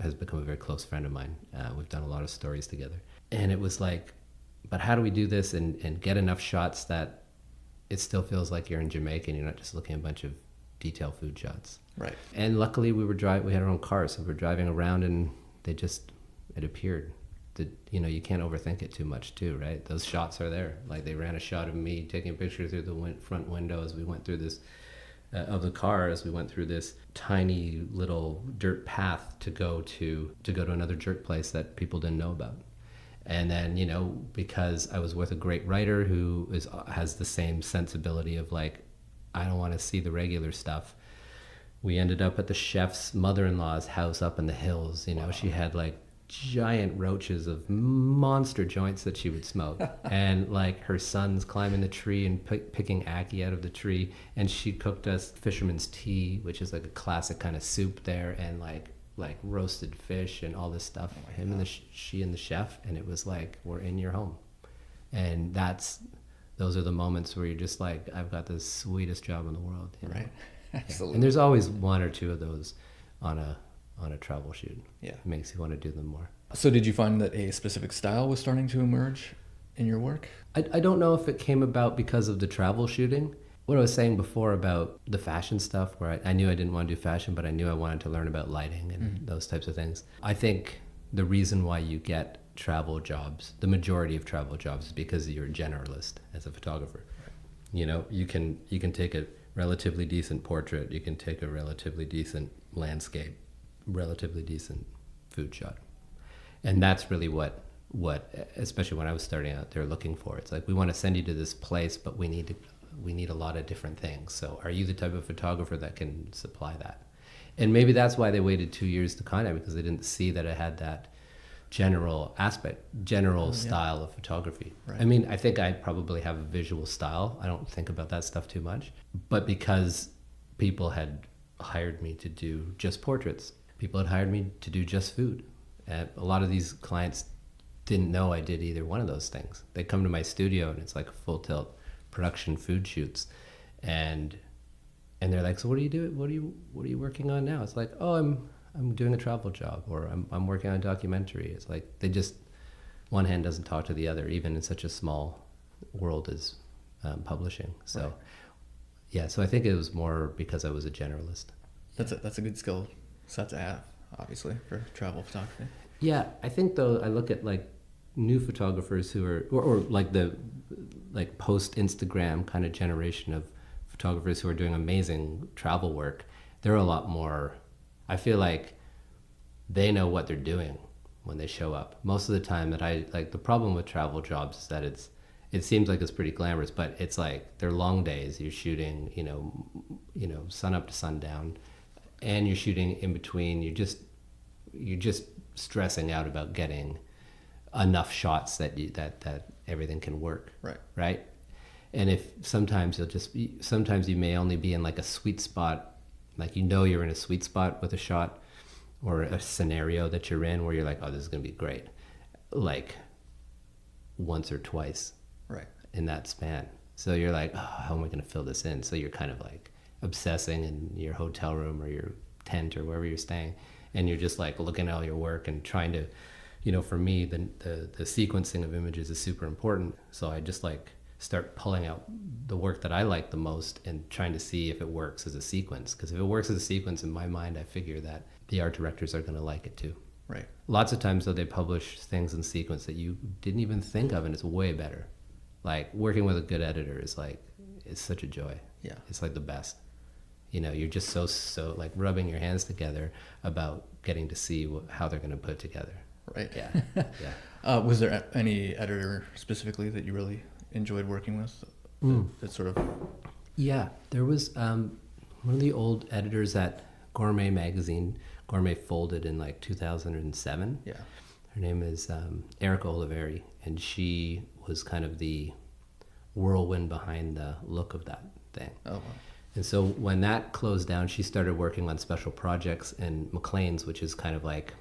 has become a very close friend of mine. We've done a lot of stories together. And it was like, but how do we do this and get enough shots that it still feels like you're in Jamaica and you're not just looking at a bunch of detailed food shots? Right. And luckily we had our own car, so we're driving around, and it appeared that, you can't overthink it too much too, right? Those shots are there. Like, they ran a shot of me taking a picture through the front window as we went through this, of the car, as we went through this tiny little dirt path to go to another jerk place that people didn't know about. And then, because I was with a great writer who has the same sensibility of like, I don't want to see the regular stuff. we ended up at the chef's mother-in-law's house up in the hills. You know, she had like giant roaches of monster joints that she would smoke. And like her son's climbing the tree and picking ackee out of the tree. And she cooked us fisherman's tea, which is like a classic kind of soup there, and like roasted fish and all this stuff. Him and she and the chef, and it was like, we're in your home. And those are the moments where you're just like, I've got the sweetest job in the world. You know? Right. Absolutely. And there's always one or two of those on a travel shoot. Yeah. It makes you want to do them more. So did you find that a specific style was starting to emerge in your work? I don't know if it came about because of the travel shooting. What I was saying before about the fashion stuff, where I knew I didn't want to do fashion, but I knew I wanted to learn about lighting and those types of things. I think the reason why you get travel jobs, the majority of travel jobs, is because you're a generalist as a photographer. Right. You know, you can take a relatively decent portrait, you can take a relatively decent landscape, relatively decent food shot. And that's really what especially when I was starting out, they're looking for. It's like, we want to send you to this place, but we need a lot of different things. So are you the type of photographer that can supply that? And maybe that's why they waited 2 years to contact me, because they didn't see that it had that general style of photography. Right. I mean, I think I probably have a visual style. I don't think about that stuff too much. But because people had hired me to do just portraits, people had hired me to do just food. And a lot of these clients didn't know I did either one of those things. They come to my studio and it's like full tilt production food shoots, and they're like, so what do you do? What are you working on now? It's like, oh, I'm doing a travel job, or I'm working on a documentary. It's like they just, one hand doesn't talk to the other, even in such a small world as publishing. So, right. Yeah. So I think it was more because I was a generalist. That's a good skill set to have, obviously, for travel photography. Yeah, I think though, I look at like new photographers who are, or like the like post Instagram kind of generation of photographers who are doing amazing travel work. They're a lot more, I feel like they know what they're doing when they show up. Most of the time that the problem with travel jobs is that it seems like it's pretty glamorous, but it's like they're long days. You're shooting, you know, sun up to sundown, and you're shooting in between. You're just stressing out about getting enough shots that everything can work. Right. And if sometimes you may only be in like a sweet spot, like, you know, you're in a sweet spot with a shot or a scenario that you're in where you're like, oh, this is going to be great. Like once or twice. Right. In that span. So you're like, oh, how am I going to fill this in? So you're kind of like obsessing in your hotel room or your tent or wherever you're staying. And you're just like looking at all your work and trying to, you know, for me, the sequencing of images is super important. So I just like start pulling out the work that I like the most and trying to see if it works as a sequence. Because if it works as a sequence, in my mind, I figure that the art directors are going to like it too. Right. Lots of times, though, they publish things in sequence that you didn't even think of, and it's way better. Like working with a good editor is like, it's such a joy. Yeah. It's like the best. You know, you're just so like rubbing your hands together about getting to see how they're going to put it together. Right. Yeah. Yeah. Was there any editor specifically that you really enjoyed working with? That sort of. Yeah, there was one of the old editors at Gourmet magazine. Gourmet folded in like 2007. Yeah. Her name is Erica Oliveri, and she was kind of the whirlwind behind the look of that thing. Oh, wow. And so when that closed down, she started working on special projects in Maclean's, which is kind of like,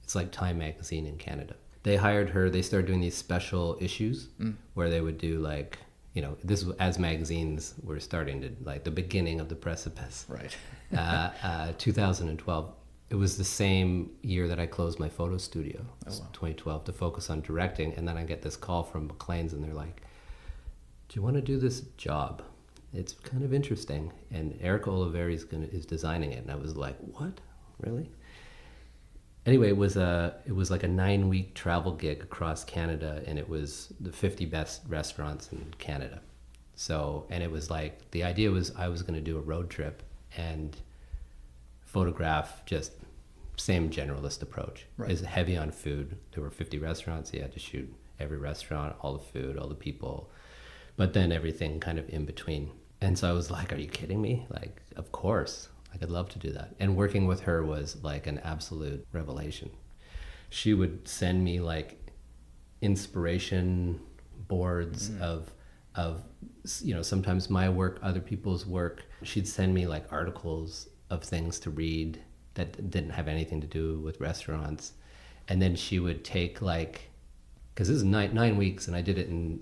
it's like Time magazine in Canada. They hired her, they started doing these special issues where they would do like, you know, this was as magazines were starting to, like the beginning of the precipice. Right. 2012. It was the same year that I closed my photo studio, 2012, to focus on directing. And then I get this call from Maclean's and they're like, do you want to do this job? It's kind of interesting. And Erica Oliveri is designing it. And I was like, what? Really? Anyway, it was like a 9-week travel gig across Canada, and it was the 50 best restaurants in Canada. So, and it was like, the idea was I was going to do a road trip and photograph, just same generalist approach. Right. Is heavy on food. There were 50 restaurants. You had to shoot every restaurant, all the food, all the people, but then everything kind of in between. And so I was like, are you kidding me? Like, of course. Like, I'd love to do that. And working with her was like an absolute revelation. She would send me like inspiration boards of sometimes my work, other people's work. She'd send me like articles of things to read that didn't have anything to do with restaurants. And then she would take like, because this is 9 weeks, and I did it in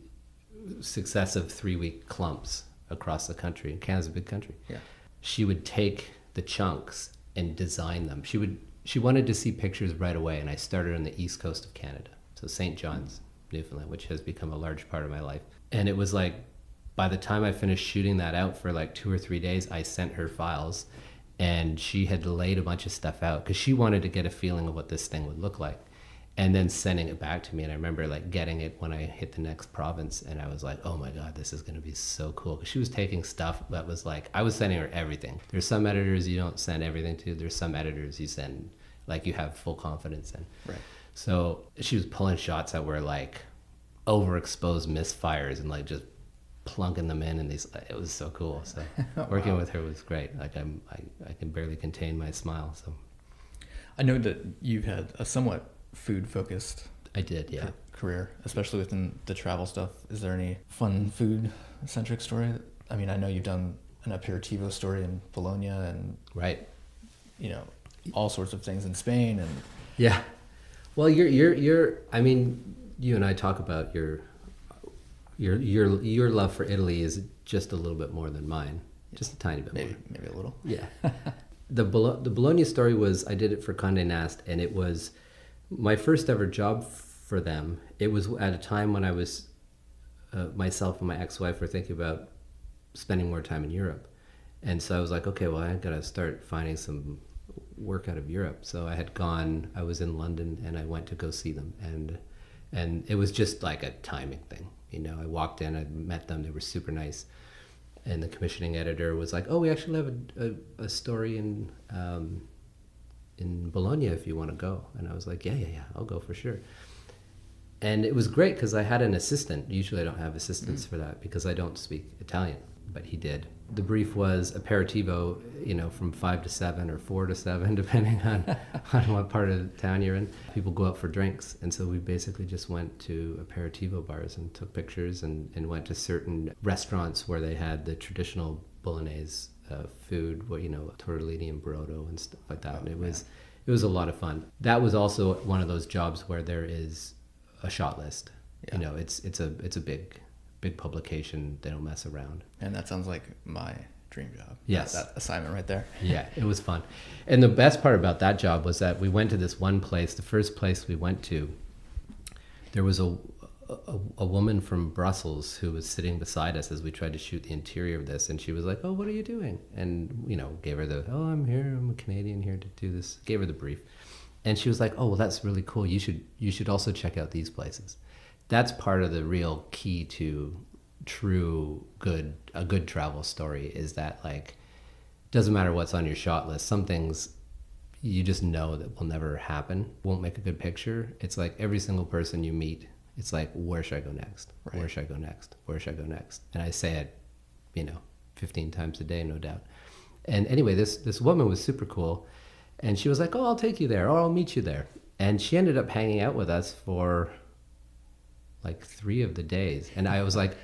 successive 3-week clumps across the country. Canada's a big country. Yeah. She would take the chunks and design them. She wanted to see pictures right away, and I started on the east coast of Canada, so St. John's, Newfoundland, which has become a large part of my life. And it was like, by the time I finished shooting that out for like 2 or 3 days, I sent her files, and she had laid a bunch of stuff out because she wanted to get a feeling of what this thing would look like, and then sending it back to me. And I remember like getting it when I hit the next province, and I was like, oh my God, this is going to be so cool. Because she was taking stuff that was like, I was sending her everything. There's some editors you don't send everything to. There's some editors you send, like, you have full confidence in. Right. So she was pulling shots that were like overexposed misfires and like just plunking them in, and these, it was so cool. So working with her was great. Like, I can barely contain my smile. So I know that you've had a somewhat food-focused I did, yeah. career, especially within the travel stuff. Is there any fun food-centric story? I mean, I know you've done an aperitivo story in Bologna, and Right. all sorts of things in Spain, and Yeah. Well, you're. I mean, you and I talk about your love for Italy is just a little bit more than mine, just a tiny bit more. maybe a little. Yeah. The Bologna story was, I did it for Condé Nast, and it was my first ever job for them. It was at a time when I was myself and my ex-wife were thinking about spending more time in Europe, and so I was like, okay, well, I got to start finding some work out of Europe. So I was in London, and I went to go see them, and it was just like a timing thing. I walked in, I met them, they were super nice, and the commissioning editor was like, oh, we actually have a story in Bologna if you want to go. And I was like, yeah, I'll go for sure. And it was great because I had an assistant. Usually I don't have assistants for that because I don't speak Italian, but he did. The brief was aperitivo, from 5 to 7 or 4 to 7, depending on what part of town you're in. People go out for drinks. And so we basically just went to aperitivo bars and took pictures and went to certain restaurants where they had the traditional Bolognese food, tortellini and brodo and stuff like that. And it was a lot of fun. That was also one of those jobs where there is a shot list. Yeah. It's a big publication. They don't mess around. And that sounds like my dream job. Yes. That assignment right there. Yeah, it was fun. And the best part about that job was that we went to this one place. The first place we went to, there was a woman from Brussels who was sitting beside us as we tried to shoot the interior of this, and she was like, oh, what are you doing? And gave her I'm here, I'm a Canadian here to do this, gave her the brief. And she was like, oh, well, that's really cool, you should also check out these places. That's part of the real key to a good travel story, is that, like, doesn't matter what's on your shot list, some things you just know that will never happen, won't make a good picture. It's like every single person you meet, it's like, where should I go next? Right. Where should I go next? Where should I go next? And I say it, 15 times a day, no doubt. And anyway, this woman was super cool. And she was like, oh, I'll take you there, or I'll meet you there. And she ended up hanging out with us for like 3 of the days. And I was like,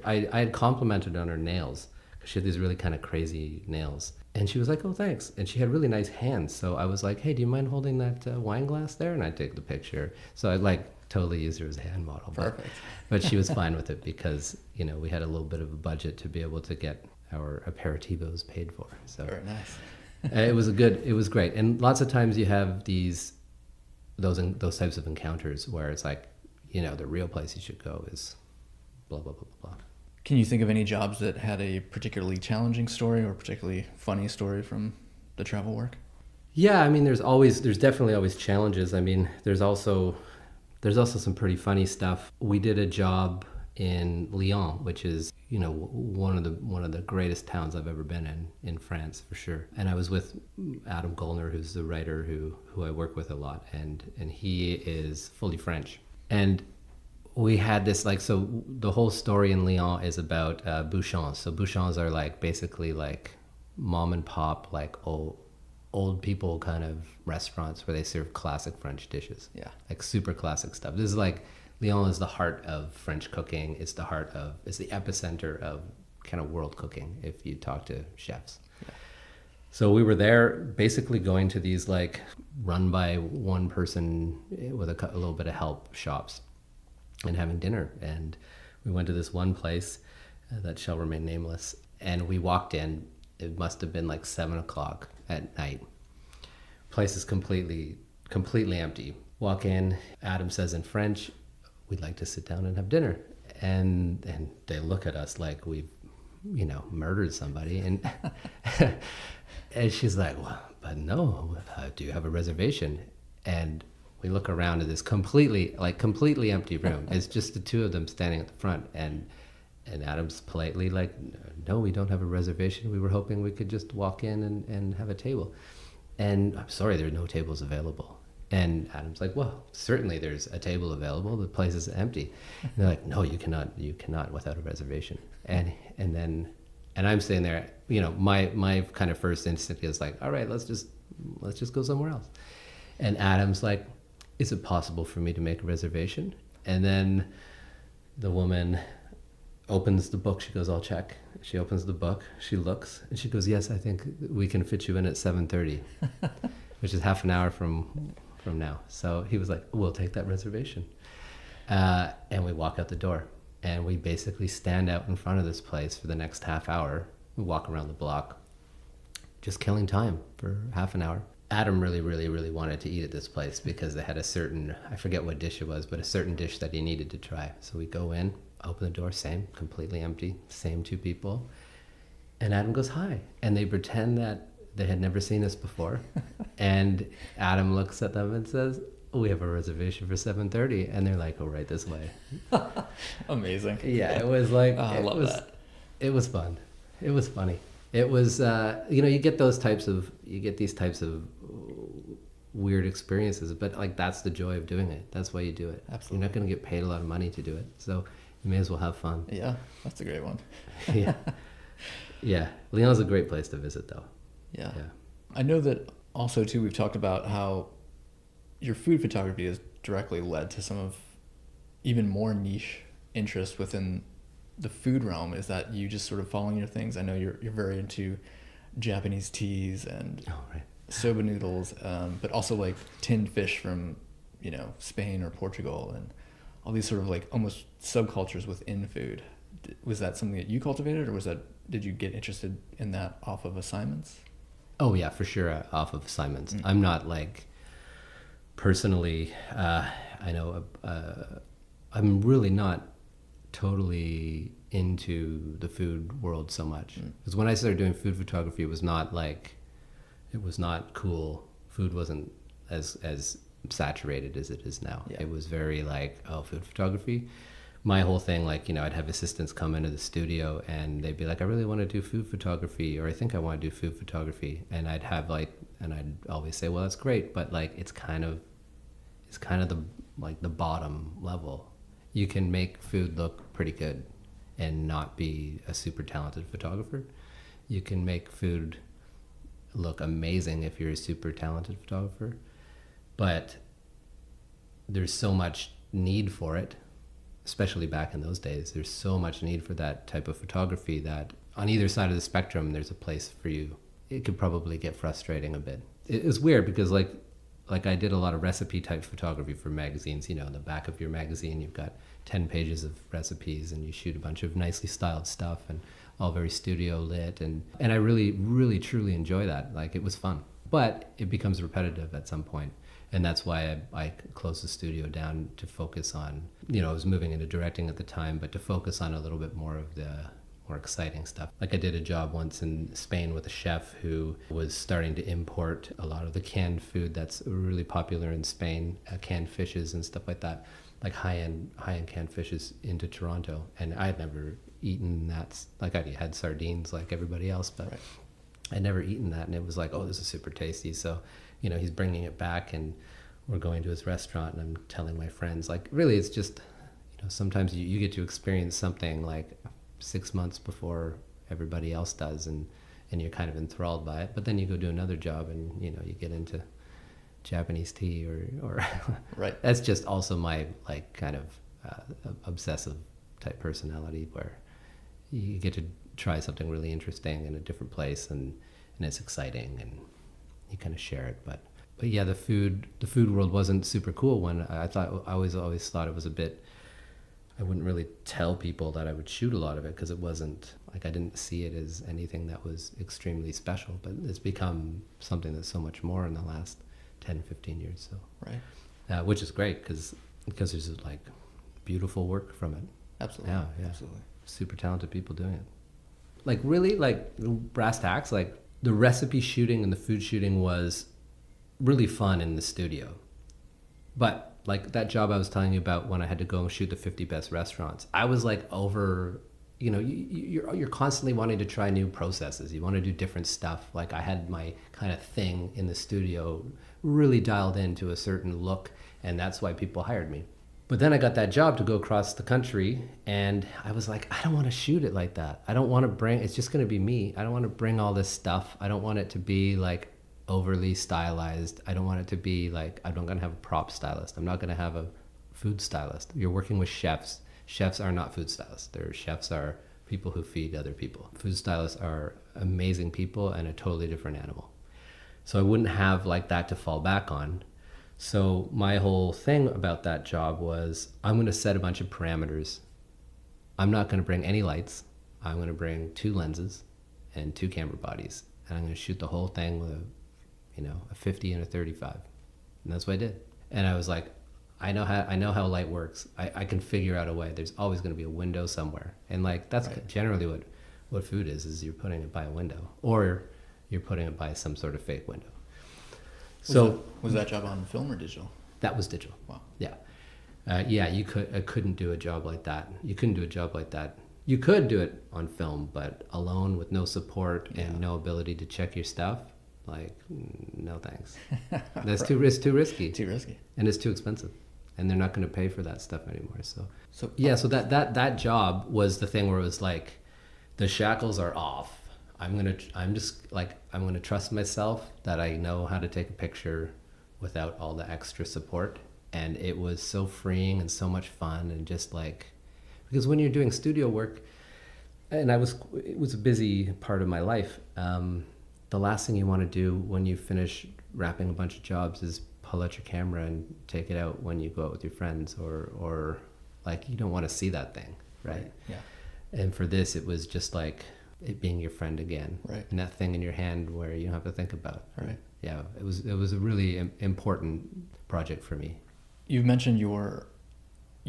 I had complimented on her nails, because she had these really kind of crazy nails. And she was like, oh, thanks. And she had really nice hands. So I was like, hey, do you mind holding that wine glass there? And I take the picture. So I totally used her as a hand model. Perfect. But she was fine with it because, we had a little bit of a budget to be able to get our aperitivos paid for. So very nice. it was great. And lots of times you have those types of encounters where it's like, the real place you should go is blah, blah, blah, blah, blah. Can you think of any jobs that had a particularly challenging story or particularly funny story from the travel work? Yeah, I mean, there's definitely always challenges. I mean, there's also some pretty funny stuff. We did a job in Lyon, which is, one of the greatest towns I've ever been in France, for sure. And I was with Adam Goldner, who's the writer who I work with a lot, and he is fully French. And we had this, so the whole story in Lyon is about bouchons. So bouchons are basically mom and pop, like old people kind of restaurants where they serve classic French dishes. Yeah. Like super classic stuff. This is like, Lyon is the heart of French cooking. It's the epicenter of kind of world cooking if you talk to chefs. Yeah. So we were there basically going to these like run by one person with a little bit of help shops and having dinner. And we went to this one place that shall remain nameless. And we walked in. It must have been like 7:00 at night. Place is completely empty. Walk in. Adam says in French, "We'd like to sit down and have dinner." And they look at us like we've, murdered somebody. And and she's like, "Well, but no, do you have a reservation?" And we look around at this completely empty room. It's just the two of them standing at the front. And Adam's politely like, "No, we don't have a reservation. We were hoping we could just walk in and have a table." And I'm sorry, there are no tables available. And Adam's like, "Well, certainly there's a table available. The place is empty." And they're like, "No, you cannot without a reservation." And I'm sitting there, my kind of first instinct is like, "All right, let's just go somewhere else." And Adam's like, "Is it possible for me to make a reservation?" And then the woman opens the book. She goes, "I'll check." She opens the book. She looks and she goes, "Yes, I think we can fit you in at 7:30, which is half an hour from now." So he was like, "We'll take that reservation." And we walk out the door and we basically stand out in front of this place for the next half hour. We walk around the block, just killing time for half an hour. Adam really, really, really wanted to eat at this place because they had a certain, I forget what dish it was, but a certain dish that he needed to try. So we go in, open the door, same, completely empty, same two people. And Adam goes, "Hi." And they pretend that they had never seen us before. And Adam looks at them and says, "We have a reservation for 7:30. And they're like, "Oh, right this way." Amazing. Yeah, it was like, I love that. It was fun. It was funny. It was, you get these types of weird experiences, but like that's the joy of doing it. That's why you do it. Absolutely. You're not going to get paid a lot of money to do it. So you may as well have fun. Yeah, that's a great one. Yeah. Yeah. Lyon's a great place to visit though. Yeah. Yeah. I know that also too, we've talked about how your food photography has directly led to some of even more niche interest within the food realm. Is that you just sort of following your things? I know you're very into Japanese teas and soba noodles, but also like tinned fish from, Spain or Portugal and all these sort of like almost subcultures within food. Was that something that you cultivated, or did you get interested in that off of assignments? Oh yeah, for sure. Off of assignments. I'm not like personally, I know, I'm really not totally into the food world so much. Because when I started doing food photography, it was not cool. Food wasn't as saturated as it is now. Yeah. It was very like, oh, food photography. My whole thing, like, I'd have assistants come into the studio and they'd be like, "I really want to do food photography," or "I think I want to do food photography." And I'd always say, "Well, that's great, but like, it's kind of the bottom level. You can make food look pretty good and not be a super talented photographer. You can make food look amazing if you're a super talented photographer, but there's so much need for it." Especially back in those days, there's so much need for that type of photography that on either side of the spectrum, there's a place for you. It could probably get frustrating a bit. It was weird because like I did a lot of recipe type photography for magazines. In the back of your magazine, you've got 10 pages of recipes and you shoot a bunch of nicely styled stuff and all very studio lit. And I really, really, truly enjoy that. Like, it was fun, but it becomes repetitive at some point. And that's why I closed the studio down to focus on, I was moving into directing at the time, but to focus on a little bit more of the more exciting stuff. Like, I did a job once in Spain with a chef who was starting to import a lot of the canned food that's really popular in Spain, canned fishes and stuff like that, like high-end canned fishes into Toronto. And I had never eaten that. Like, I had sardines like everybody else, but right. I'd never eaten that. And it was like, oh, this is super tasty. So he's bringing it back and we're going to his restaurant and I'm telling my friends, like, really, it's just, sometimes you get to experience something like 6 months before everybody else does. And and you're kind of enthralled by it. But then you go do another job and, you know, you get into Japanese tea or Right. That's just also my like kind of obsessive type personality where you get to try something really interesting in a different place and it's exciting and you kind of share it. But yeah, the food world wasn't super cool when I always thought it was a bit, I wouldn't really tell people that I would shoot a lot of it because it wasn't like, I didn't see it as anything that was extremely special, but it's become something that's so much more in the last 10, 15 years. So, Right. Which is great because there's like beautiful work from it. Absolutely. Yeah. Absolutely. Super talented people doing it. Like really, like brass tacks, like the recipe shooting and the food shooting was really fun in the studio. But like that job I was telling you about when I had to go and shoot the 50 best restaurants, I was like over, you know, you're constantly wanting to try new processes. You want to do different stuff. Like I had my kind of thing in the studio really dialed into a certain look, and that's why people hired me. But then I got that job to go across the country, and I was like, I don't want to shoot it like that. I don't want to bring, it's just going to be me. I don't want to bring all this stuff. I don't want it to be like overly stylized. I don't want it to be like, I'm not going to have a prop stylist. I'm not going to have a food stylist. You're working with chefs. Chefs are not food stylists. Chefs are people who feed other people. Food stylists are amazing people and a totally different animal. So I wouldn't have like that to fall back on. So my whole thing about that job was, I'm going to set a bunch of parameters. I'm not going to bring any lights. I'm going to bring 2 lenses and 2 camera bodies. And I'm going to shoot the whole thing with a 50 and a 35. And that's what I did. And I was like, I know how light works. I can figure out a way. There's always going to be a window somewhere. And like, that's right. Generally what food is you're putting it by a window, or you're putting it by some sort of fake window. So was that job on film or digital? That was digital. Wow. Yeah. I couldn't do a job like that. You couldn't do a job like that. You could do it on film, but alone with no support and no ability to check your stuff, like, no thanks. That's Right. too risky. Too risky. And it's too expensive. And they're not going to pay for that stuff anymore. So that job was the thing where it was like, the shackles are off. I'm going to trust myself that I know how to take a picture without all the extra support. And it was so freeing and so much fun, and just like, because when you're doing studio work, and it was a busy part of my life, the last thing you want to do when you finish wrapping a bunch of jobs is pull out your camera and take it out when you go out with your friends, or like, you don't want to see that thing, right? Yeah. And for this, it was just like it being your friend again, right? And that thing in your hand where you don't have to think about, right? Yeah, it was a really important project for me. You've mentioned your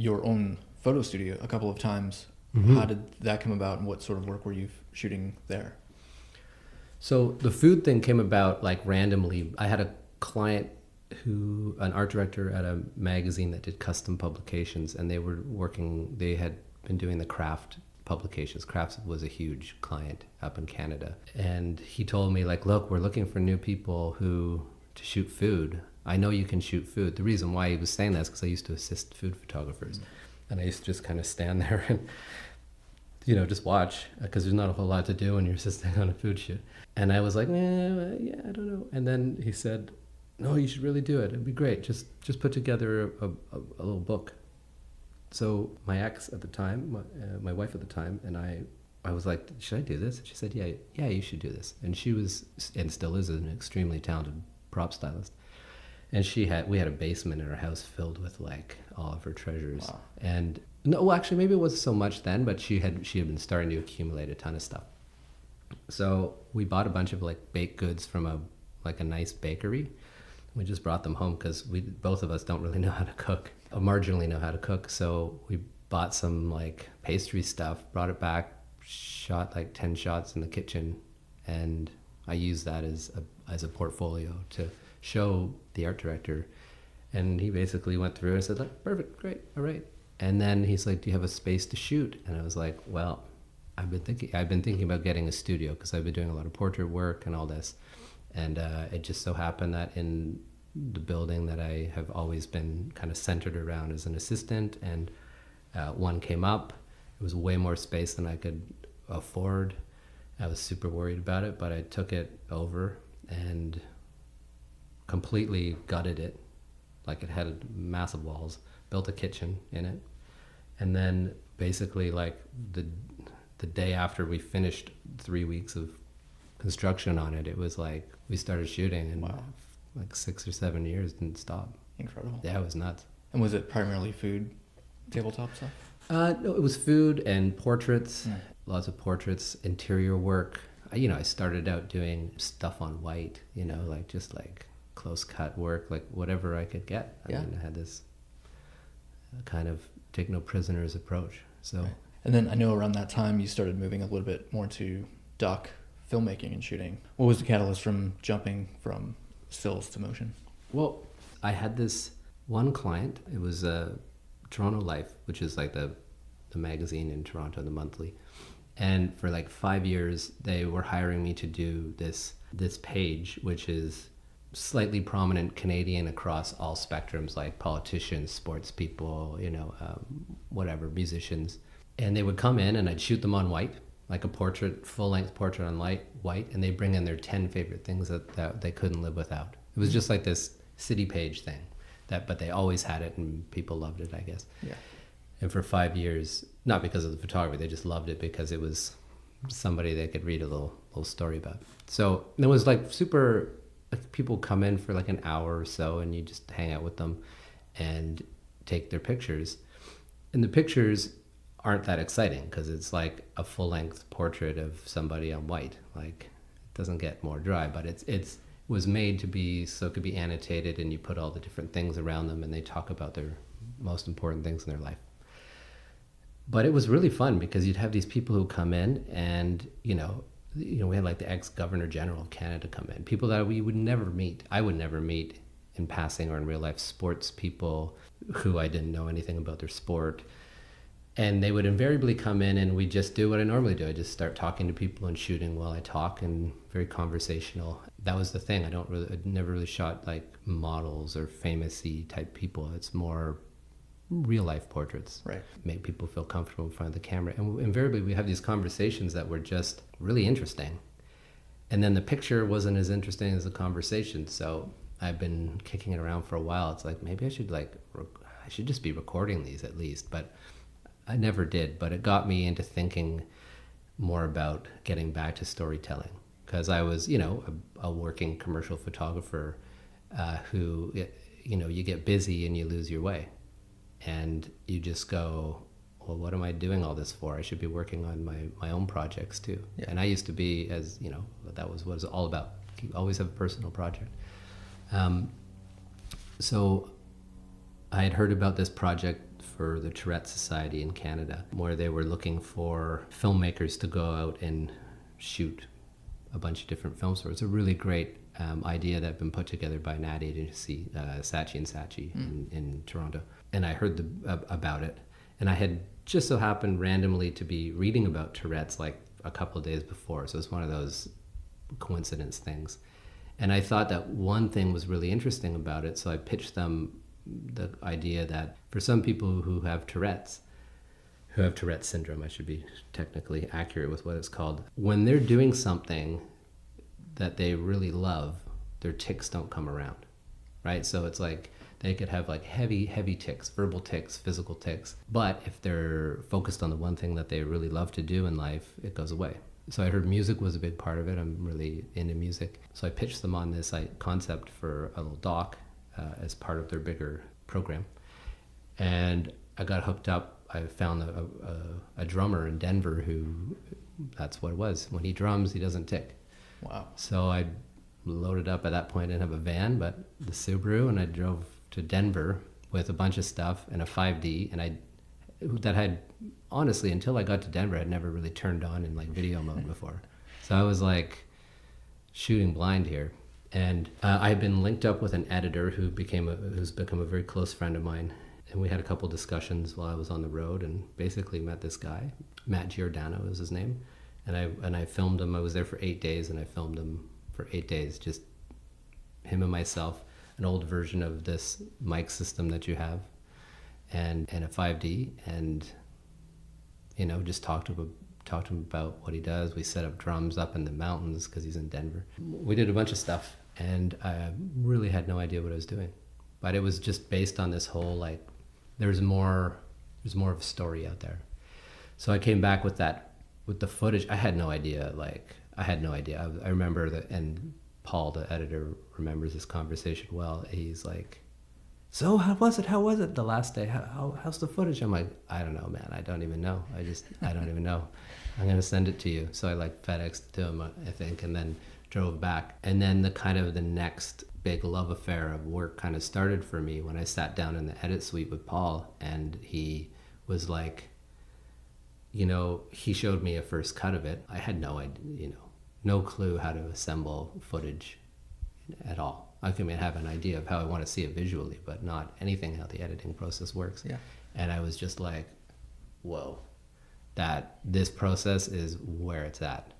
own photo studio a couple of times. Mm-hmm. How did that come about, and what sort of work were you shooting there? So the food thing came about like randomly. I had a client an art director at a magazine that did custom publications, and they had been doing the craft publications. Crafts was a huge client up in Canada. And he told me, like, look, we're looking for new people to shoot food. I know you can shoot food. The reason why he was saying that is because I used to assist food photographers. Mm-hmm. And I used to just kind of stand there and, just watch, because there's not a whole lot to do when you're assisting on a food shoot. And I was like, yeah, I don't know. And then he said, no, you should really do it. It'd be great. Just put together a little book. So my ex at the time, my wife at the time, and I was like, should I do this? And she said, yeah, you should do this. And she was, and still is, an extremely talented prop stylist. And we had a basement in our house filled with like all of her treasures. Wow. And no, well, actually, maybe it wasn't so much then, but she had been starting to accumulate a ton of stuff. So we bought a bunch of like baked goods from a nice bakery. We just brought them home because both of us don't really know how to cook, or marginally know how to cook. So we bought some like pastry stuff, brought it back, shot like 10 shots in the kitchen, and I used that as a portfolio to show the art director. And he basically went through and said, like, perfect, great, all right. And then he's like, do you have a space to shoot? And I was like, well, I've been thinking about getting a studio because I've been doing a lot of portrait work and all this. And it just so happened that in the building that I have always been kind of centered around as an assistant, and one came up. It was way more space than I could afford. I was super worried about it, but I took it over and completely gutted it. Like, it had massive walls, built a kitchen in it. And then basically, like, the day after we finished 3 weeks of construction on it, it was like we started shooting, and Wow. like 6 or 7 years didn't stop. Incredible. Yeah, it was nuts. And was it primarily food, tabletop stuff? No, it was food and portraits, lots of portraits, interior work. I started out doing stuff on white, like just like close cut work, like whatever I could get. I mean, I had this kind of take no prisoners approach. So, Right. And then I know around that time you started moving a little bit more to doc filmmaking and shooting. What was the catalyst from jumping from stills to motion? well, I had this one client. It was Toronto Life, which is like the magazine in Toronto, the monthly. And for like 5 years, they were hiring me to do this page, which is slightly prominent Canadian across all spectrums, like politicians, sports people, whatever, musicians. And they would come in and I'd shoot them on white, like a portrait, full-length portrait on white, and they bring in their 10 favorite things that they couldn't live without. It was just like this city page thing, but they always had it and people loved it, I guess. Yeah. And for 5 years, not because of the photography, they just loved it because it was somebody they could read a little story about. So it was like super, like, people come in for like an hour or so and you just hang out with them and take their pictures. And the pictures aren't that exciting because it's like a full-length portrait of somebody on white. Like, it doesn't get more dry, but it was made to be so it could be annotated, and you put all the different things around them and they talk about their most important things in their life. But it was really fun because you'd have these people who come in and, we had like the ex-Governor General of Canada come in, people that we would never meet. I would never meet in passing or in real life, sports people who I didn't know anything about their sport. And they would invariably come in and we just do what I normally do. I just start talking to people and shooting while I talk, and very conversational. That was the thing. I never really shot like models or famous-y type people. It's more real life portraits. Right. Make people feel comfortable in front of the camera. And invariably we have these conversations that were just really interesting. And then the picture wasn't as interesting as the conversation. So I've been kicking it around for a while. It's like, maybe I should just be recording these at least. But I never did. But it got me into thinking more about getting back to storytelling. Because I was, a working commercial photographer who, you get busy and you lose your way. And you just go, well, what am I doing all this for? I should be working on my own projects too. Yeah. And I used to be, that was what it's all about. You always have a personal project. So I had heard about this project for the Tourette Society in Canada, where they were looking for filmmakers to go out and shoot a bunch of different films. So it's a really great idea that had been put together by an ad agency, Saatchi & Saatchi in Toronto. And I heard about it. And I had just so happened randomly to be reading about Tourette's like a couple of days before. So it's one of those coincidence things. And I thought that one thing was really interesting about it. So I pitched them the idea that for some people who have Tourette's syndrome, I should be technically accurate with what it's called, when they're doing something that they really love, their tics don't come around, right? So it's like they could have like heavy tics, verbal tics, physical tics, but if they're focused on the one thing that they really love to do in life, it goes away. So I heard music was a big part of it. I'm really into music. So I pitched them on this concept for a little doc as part of their bigger program. And I got hooked up. I found a drummer in Denver who, that's what it was. When he drums, he doesn't tic. Wow. So I loaded up at that point. I didn't have a van, but the Subaru, and I drove to Denver with a bunch of stuff and a 5D, and that had, honestly, until I got to Denver, I'd never really turned on in like video mode before. So I was like shooting blind here. And I had been linked up with an editor who's become a very close friend of mine. And we had a couple discussions while I was on the road, and basically met this guy, Matt Giordano is his name. And I filmed him. I was there for 8 days, and I filmed him for 8 days, just him and myself, an old version of this mic system that you have, and a 5D, and just talked talked to him about what he does. We set up drums up in the mountains because he's in Denver. We did a bunch of stuff, and I really had no idea what I was doing. But it was just based on this whole, like, there's more of a story out there. So I came back with the footage. I had no idea. I remember that, and Paul, the editor, remembers this conversation well. He's like, so how was it the last day? How's the footage? I'm like, I don't know, man. I don't even know. I don't even know. I'm going to send it to you. So I like FedExed to him, I think, and then drove back. And then the next big love affair of work kind of started for me when I sat down in the edit suite with Paul, and he was like, he showed me a first cut of it. I had no idea, no clue how to assemble footage at all. I have an idea of how I want to see it visually, but not anything how the editing process works. Yeah. And I was just like, whoa, that this process is where it's at.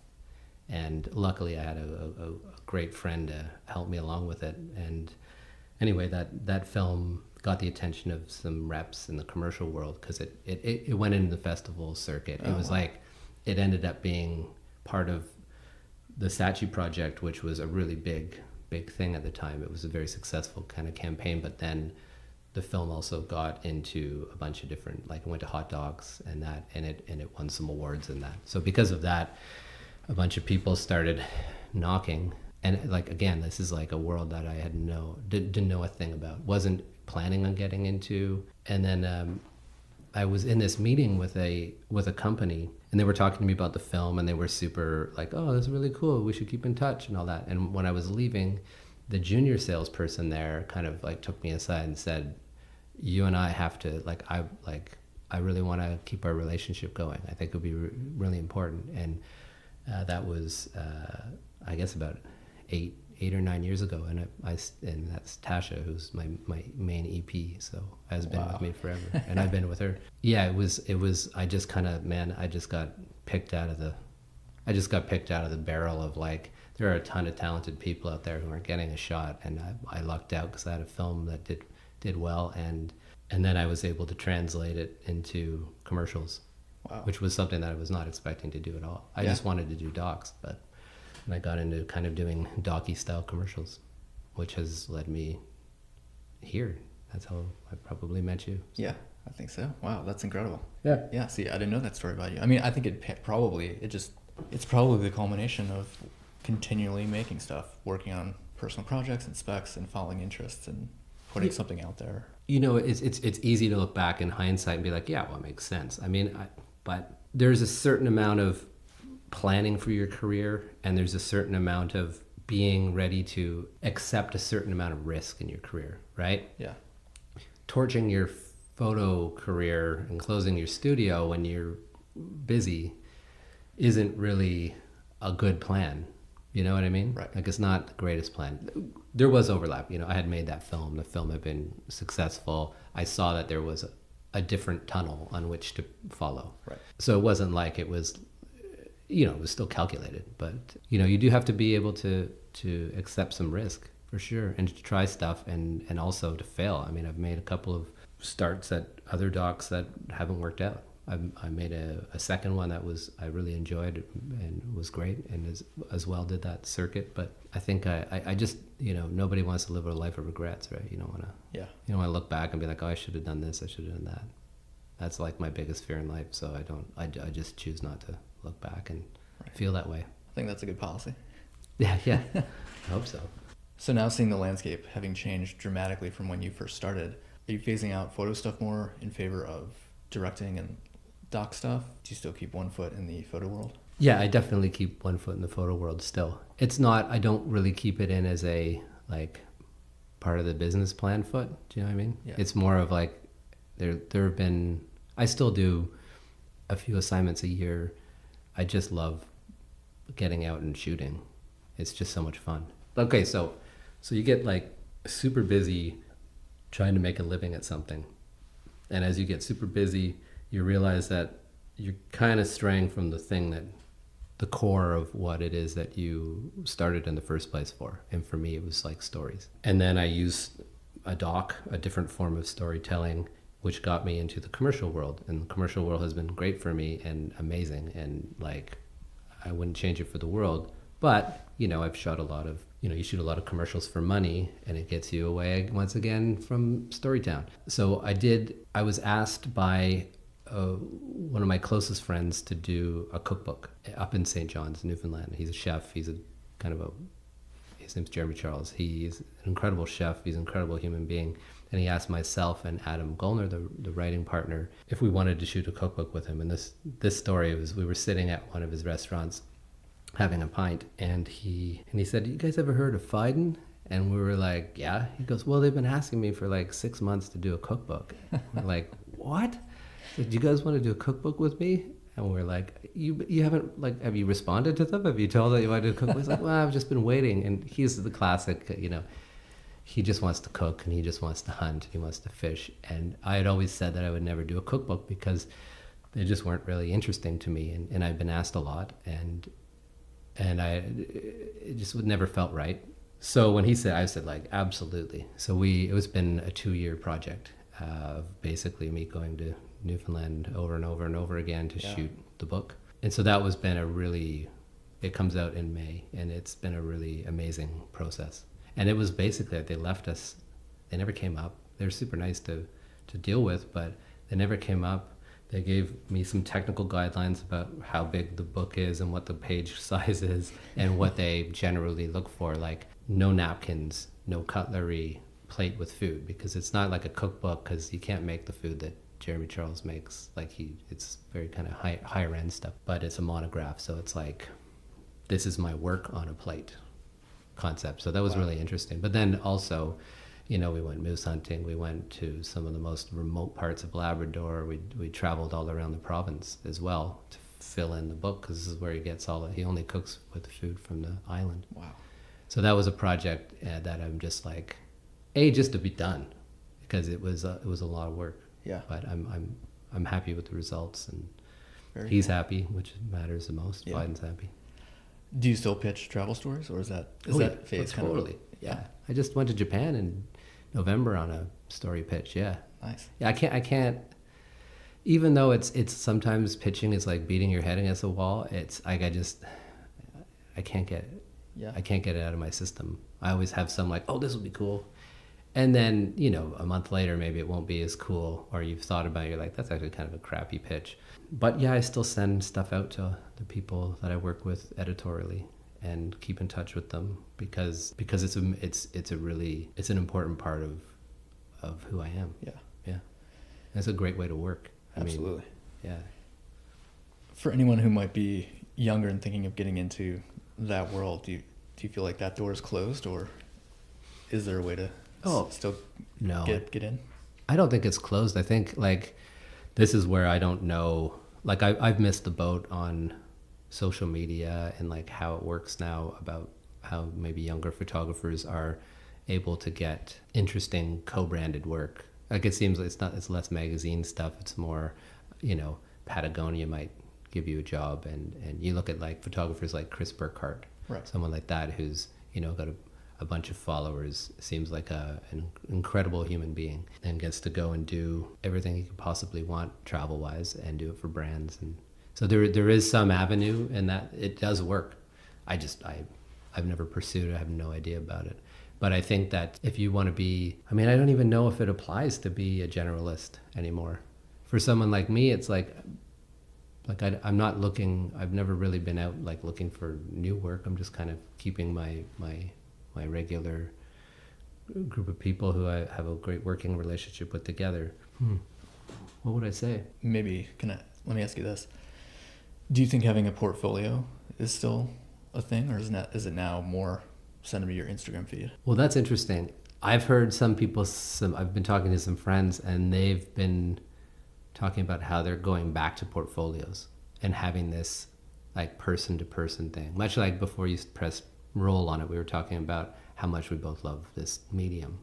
And luckily I had a great friend to help me along with it. And anyway, that film got the attention of some reps in the commercial world because it went into the festival circuit. It was like, it ended up being part of the Saatchi project, which was a really big thing at the time. It was a very successful kind of campaign, but then the film also got into a bunch of different, like it went to hot dogs and it won some awards and that. So because of that, a bunch of people started knocking. And like, again, this is like a world that I had didn't know a thing about, wasn't planning on getting into. And then I was in this meeting with a company, and they were talking to me about the film, and they were super like, oh, that's really cool, we should keep in touch and all that. And when I was leaving, the junior salesperson there kind of like took me aside and said, you and I have to, I really want to keep our relationship going. I think it would be really important. And that was, I guess, about 8 or 9 years ago, and and that's Tasha, who's my main EP, so has been with me forever, and I've been with her. Yeah, it was. I just kind of, I just got picked out of the barrel of, like, there are a ton of talented people out there who aren't getting a shot, and I lucked out because I had a film that did well, and then I was able to translate it into commercials, which was something that I was not expecting to do at all. I just wanted to do docs, but. And I got into kind of doing docu-style commercials, which has led me here. That's how I probably met you. Yeah, I think so. Wow, that's incredible. Yeah. Yeah, see, I didn't know that story about you. I mean, I think it's probably the culmination of continually making stuff, working on personal projects and specs and following interests and putting something out there. It's easy to look back in hindsight and be like, yeah, well, it makes sense. I mean, but there's a certain amount of planning for your career, and there's a certain amount of being ready to accept a certain amount of risk in your career, right? Yeah. Torching your photo career and closing your studio when you're busy isn't really a good plan. You know what I mean? Right. Like, it's not the greatest plan. There was overlap. I had made that film. The film had been successful. I saw that there was a different tunnel on which to follow. Right. So it wasn't like it was, it was still calculated, but you do have to be able to accept some risk for sure, and to try stuff, and also to fail. I mean, I've made a couple of starts at other docs that haven't worked out. I made a second one that I really enjoyed and was great, and as well did that circuit. But I think I just, nobody wants to live a life of regrets, right? You don't want to. Yeah. You don't want to look back and be like, oh, I should have done this, I should have done that. That's like my biggest fear in life. So I just choose not to look back and feel that way. I think that's a good policy. Yeah. I hope so. So now, seeing the landscape having changed dramatically from when you first started, are you phasing out photo stuff more in favor of directing and doc stuff? Do you still keep one foot in the photo world? Yeah, I definitely keep one foot in the photo world still. It's not, I don't really keep it in as a, like, part of the business plan foot. Do you know what I mean? Yeah. It's more of like, there have been, I still do a few assignments a year. I just love getting out and shooting. It's just so much fun. Okay, so you get, like, super busy trying to make a living at something. And as you get super busy, you realize that you're kind of straying from the core of what it is that you started in the first place for. And for me, it was like stories. And then I use a doc, a different form of storytelling, which got me into the commercial world. And the commercial world has been great for me and amazing. And like, I wouldn't change it for the world. But, I've shot a lot of, you shoot a lot of commercials for money, and it gets you away once again from Storytown. So I was asked by one of my closest friends to do a cookbook up in St. John's, Newfoundland. He's a chef. He's his name's Jeremy Charles. He's an incredible chef. He's an incredible human being. And he asked myself and Adam Gollner, the writing partner, if we wanted to shoot a cookbook with him. And this story was, we were sitting at one of his restaurants having a pint, and he said, "You guys ever heard of Fiden?" And we were like, "Yeah." He goes, "Well, they've been asking me for like 6 months to do a cookbook." We're like, "What?" He said, "Do you guys want to do a cookbook with me?" And we're like, you haven't, like, have you responded to them? Have you told them you want to do a cookbook? He's like, "Well, I've just been waiting." And he's the classic, he just wants to cook, and he just wants to hunt, and he wants to fish. And I had always said that I would never do a cookbook because they just weren't really interesting to me. And I've been asked a lot, and it just would never felt right. So when he said, I said, like, absolutely. So it was been a 2-year project of basically me going to Newfoundland over and over and over again to shoot the book. And so that was it comes out in May, and it's been a really amazing process. And it was basically, they left us, they never came up. They were super nice to deal with, but they never came up. They gave me some technical guidelines about how big the book is and what the page size is and what they generally look for, like no napkins, no cutlery, plate with food, because it's not like a cookbook, because you can't make the food that Jeremy Charles makes. Like it's very kind of higher end stuff, but it's a monograph. So it's like, this is my work on a plate concept. So that was really interesting. But then also, we went moose hunting. We went to some of the most remote parts of Labrador. We traveled all around the province as well to fill in the book, because this is where he gets he only cooks with the food from the island. Wow. So that was a project that I'm just like, just to be done, because it was a lot of work. Yeah. But I'm happy with the results, and Very he's cool. happy, which matters the most. Yeah. Biden's happy. Do you still pitch travel stories, or is that phase kind totally. of? Yeah. I just went to Japan in November on a story pitch. Yeah. Nice. Yeah. I can't. Even though it's sometimes pitching is like beating your head against a wall. It's like I can't get it. Yeah. I can't get it out of my system. I always have some like, oh, this will be cool. And then, a month later, maybe it won't be as cool, or you've thought about it, you're like, that's actually kind of a crappy pitch. But yeah, I still send stuff out to the people that I work with editorially and keep in touch with them because it's an important part of who I am. Yeah. Yeah. And it's a great way to work. Absolutely. Yeah. For anyone who might be younger and thinking of getting into that world, do you feel like that door is closed, or is there a way to still get in? I don't think it's closed. I think like this is where I don't know, like I've missed the boat on social media and like how it works now, about how maybe younger photographers are able to get interesting co-branded work. Like it seems like it's less magazine stuff. It's more, Patagonia might give you a job, and you look at like photographers like Chris Burkhardt, right? Someone like that who's got a bunch of followers, seems like an incredible human being, and gets to go and do everything he could possibly want travel wise and do it for brands. And so there is some avenue, and that it does work. I've never pursued it. I have no idea about it. But I think that if you want to be, I don't even know if it applies to be a generalist anymore. For someone like me, it's like I'm not looking, I've never really been out like looking for new work. I'm just kind of keeping my regular group of people who I have a great working relationship with together. What would I say? Maybe, let me ask you this. Do you think having a portfolio is still a thing, or is it now more send me your Instagram feed? Well, that's interesting. I've heard some people, I've been talking to some friends, and they've been talking about how they're going back to portfolios and having this like person to person thing. Much like before you press roll on it, we were talking about how much we both love this medium,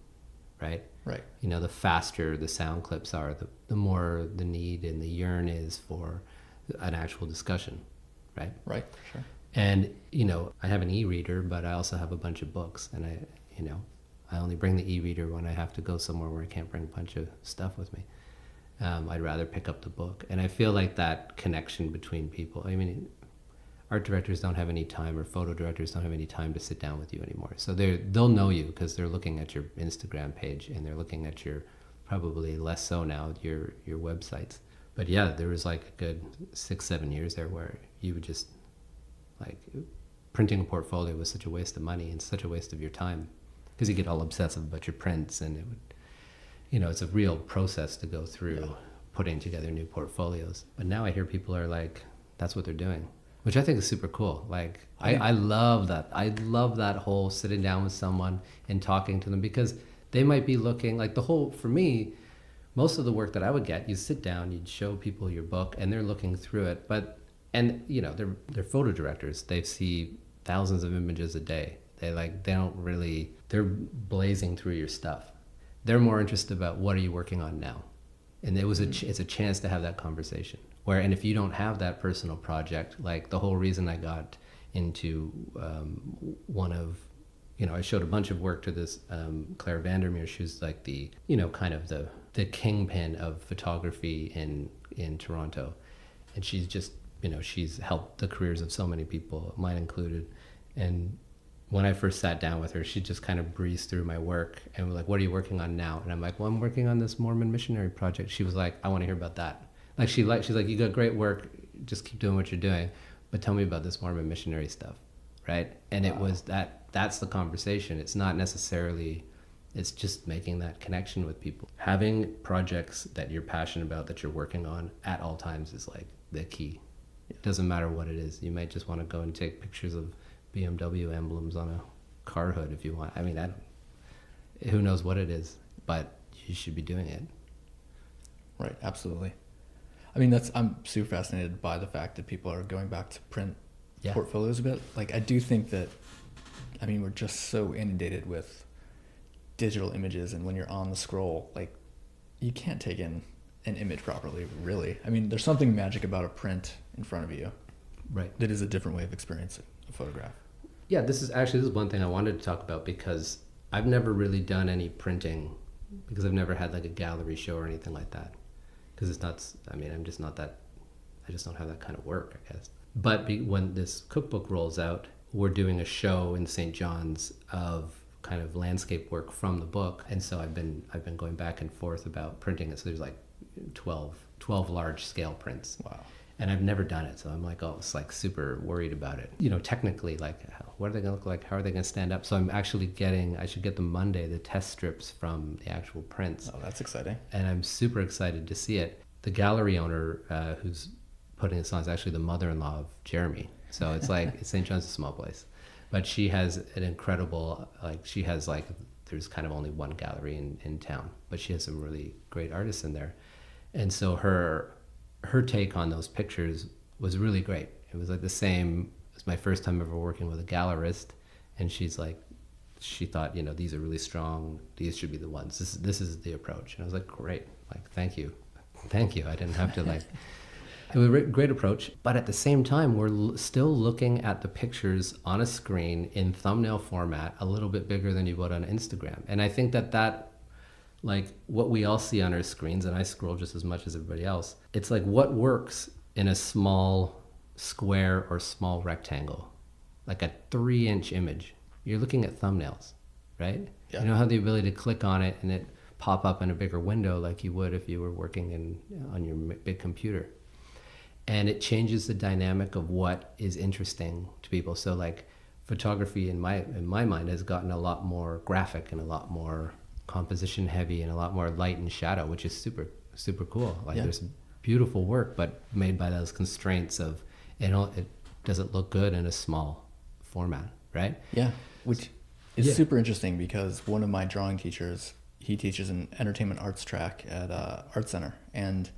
right? Right. The faster the sound clips are, the more the need and the yearn is for an actual discussion, right? Right, sure. And, I have an e-reader, but I also have a bunch of books, and I only bring the e-reader when I have to go somewhere where I can't bring a bunch of stuff with me. I'd rather pick up the book. And I feel like that connection between people, I mean, art directors don't have any time, or photo directors don't have any time to sit down with you anymore. So they'll know you because they're looking at your Instagram page, and they're looking at your, probably less so now, your websites. But yeah, there was like a good 6-7 years there where you would just, like, printing a portfolio was such a waste of money and such a waste of your time, because you get all obsessive about your prints, and it would, it's a real process to go through putting together new portfolios. But now I hear people are like, that's what they're doing, which I think is super cool. Like, I love that. I love that whole sitting down with someone and talking to them, because they might be looking, like, for me, most of the work that I would get, you sit down, you'd show people your book, and they're looking through it. They're photo directors. They see thousands of images a day. They're blazing through your stuff. They're more interested about, what are you working on now? And it's a chance to have that conversation. And if you don't have that personal project, like the whole reason I got into I showed a bunch of work to this Claire Vandermeer. She was like the kind of the kingpin of photography in Toronto, and she's just she's helped the careers of so many people, mine included. And when I first sat down with her, she just kind of breezed through my work and was like, what are you working on now? And I'm like, well, I'm working on this Mormon missionary project. She was like, I want to hear about that. She's like, you got great work, just keep doing what you're doing, but tell me about this Mormon missionary stuff, right? And It was that's the conversation. It's not necessarily, it's just making that connection with people. Having projects that you're passionate about, that you're working on at all times, is like the key. It doesn't matter what it is. You might just want to go and take pictures of BMW emblems on a car hood if you want. I mean, who knows what it is, but you should be doing it. Right, absolutely. I mean, I'm super fascinated by the fact that people are going back to print portfolios a bit. Like, I do think that, I mean, we're just so inundated with digital images, and when you're on the scroll, like, you can't take in an image properly, really. I mean, there's something magic about a print in front of you. Right. That is a different way of experiencing a photograph. Yeah, this is one thing I wanted to talk about, because I've never really done any printing, because I've never had like a gallery show or anything like that. Because it's not, I mean, I'm just not that, I just don't have that kind of work, I guess. But when this cookbook rolls out, we're doing a show in St. John's of kind of landscape work from the book. And so I've been going back and forth about printing it. So there's like 12 large scale prints. Wow. And I've never done it. So I'm like, it's like super worried about it. Technically, like, what are they going to look like? How are they going to stand up? So I'm actually I should get them Monday, the test strips from the actual prints. Oh, that's exciting. And I'm super excited to see it. The gallery owner who's putting this on is actually the mother-in-law of Jeremy. So it's like, St. John's is a small place. But she has an incredible, there's kind of only one gallery in town, but she has some really great artists in there. And so her take on those pictures was really great. It was like the same as my first time ever working with a gallerist, and she's like, she thought, these are really strong, these should be the ones. This is the approach. And I was like, great, like, thank you. I didn't have to like. It was a great approach, but at the same time, we're still looking at the pictures on a screen in thumbnail format, a little bit bigger than you would on Instagram. And I think that like what we all see on our screens, and I scroll just as much as everybody else, it's like what works in a small square or small rectangle, like a 3-inch image. You're looking at thumbnails, right? Yeah. You don't have the ability to click on it and it pop up in a bigger window like you would if you were working on your big computer. And it changes the dynamic of what is interesting to people. So like photography in my mind has gotten a lot more graphic and a lot more composition heavy and a lot more light and shadow, which is super, super cool. Like there's beautiful work, but made by those constraints of, it doesn't look good in a small format, right? Yeah, which is super interesting, because one of my drawing teachers, he teaches an entertainment arts track at Art Center, and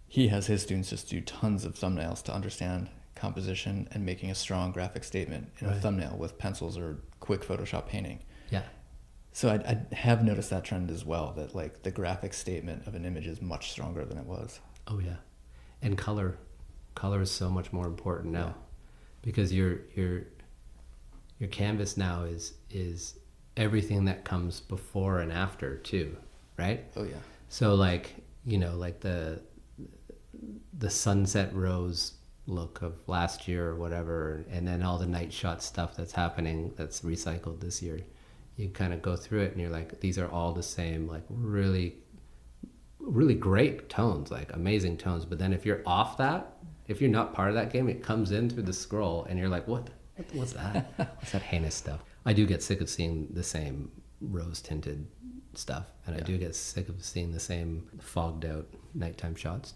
he has his students just do tons of thumbnails to understand composition and making a strong graphic statement in a thumbnail with pencils or quick Photoshop painting. Yeah. So I have noticed that trend as well, that like the graphic statement of an image is much stronger than it was. Oh yeah. And color is so much more important now, because your canvas now is everything that comes before and after too, right? Oh yeah. So like like the sunset rose look of last year or whatever, and then all the night shot stuff that's happening that's recycled this year. You kind of go through it and you're like, these are all the same, like really, really great tones, like amazing tones. But then if you're off that, if you're not part of that game, it comes in through the scroll and you're like, what's that? What's that heinous stuff? I do get sick of seeing the same rose tinted stuff, and I do get sick of seeing the same fogged out nighttime shots.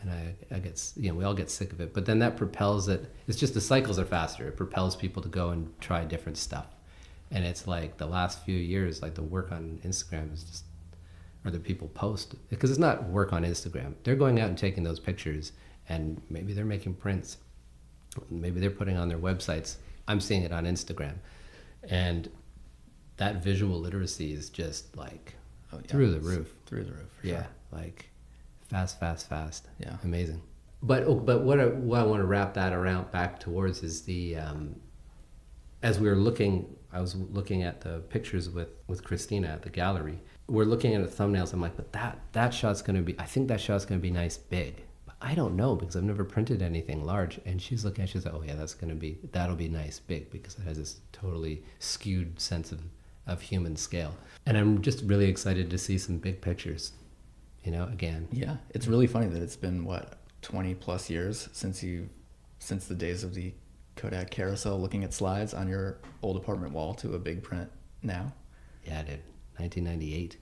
And I get, we all get sick of it. But then that propels it. It's just the cycles are faster. It propels people to go and try different stuff. And it's like the last few years, like the work on Instagram is just, or the people post, because it's not work on Instagram. They're going out and taking those pictures, and maybe they're making prints. Maybe they're putting on their websites. I'm seeing it on Instagram. And that visual literacy is just like through the roof. Through the roof, for sure. Yeah, like fast. Yeah. Amazing. But what I want to wrap that around back towards is the, as we were looking, I was looking at the pictures with Christina at the gallery. We're looking at the thumbnails. I'm like, but that shot's going to be, I think that shot's going to be nice big. But I don't know, because I've never printed anything large. And she's looking at it, she's like, oh yeah, that'll be nice big, because it has this totally skewed sense of human scale. And I'm just really excited to see some big pictures, again. Yeah, it's really funny that it's been 20 plus years since the days of the Kodak carousel, looking at slides on your old apartment wall, to a big print now. Yeah, dude. 1998.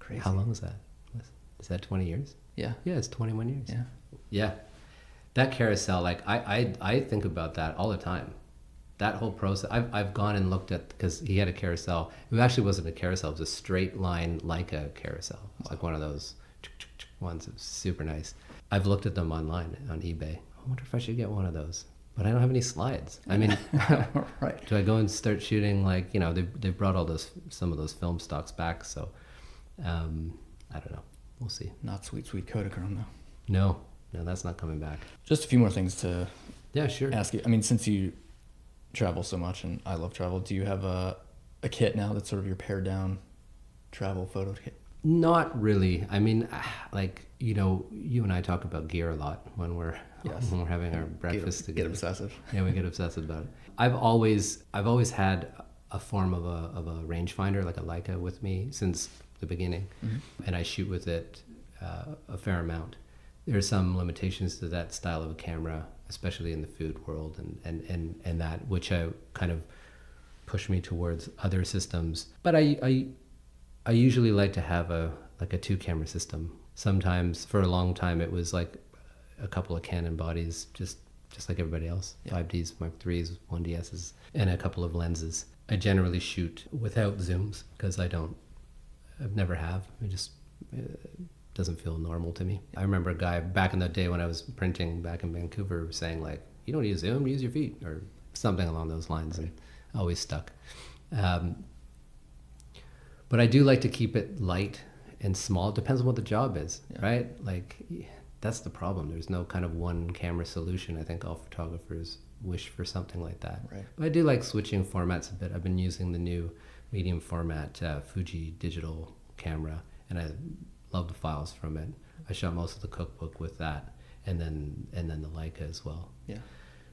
Crazy. How long is that? Is that 20 years? Yeah. Yeah, it's 21 years. Yeah. Yeah. That carousel, like I think about that all the time. That whole process. I've gone and looked at, because he had a carousel. It actually wasn't a carousel. It was a straight line Leica carousel. It's like one of those ones. It was super nice. I've looked at them online on eBay. I wonder if I should get one of those. But I don't have any slides. I mean, right. Do I go and start shooting, like, they've brought some of those film stocks back, so I don't know. We'll see. Not sweet Kodachrome, though. No, that's not coming back. Just a few more things to sure. ask you. I mean, since you travel so much, and I love travel, do you have a kit now that's sort of your pared down travel photo kit? Not really. I mean, like, you and I talk about gear a lot when we're having our breakfast together. Get obsessive. Yeah, we get obsessive about it. I've always had a form of a rangefinder, like a Leica, with me since the beginning, and I shoot with it a fair amount. There are some limitations to that style of a camera, especially in the food world, and that, which I kind of push me towards other systems. But I usually like to have a 2-camera system. Sometimes, for a long time, it was like a couple of Canon bodies, just like everybody else. 5Ds, Mark IIIs, 1DSs, and a couple of lenses. I generally shoot without zooms, because I've never have. It doesn't feel normal to me. I remember a guy back in the day when I was printing back in Vancouver saying, like, you don't need a zoom, use your feet, or something along those lines, and always stuck. But I do like to keep it light and small. It depends on what the job is, right? Like, that's the problem. There's no kind of one camera solution. I think all photographers wish for something like that. Right. But I do like switching formats a bit. I've been using the new medium format Fuji digital camera, and I love the files from it. I shot most of the cookbook with that, and then the Leica as well. Yeah.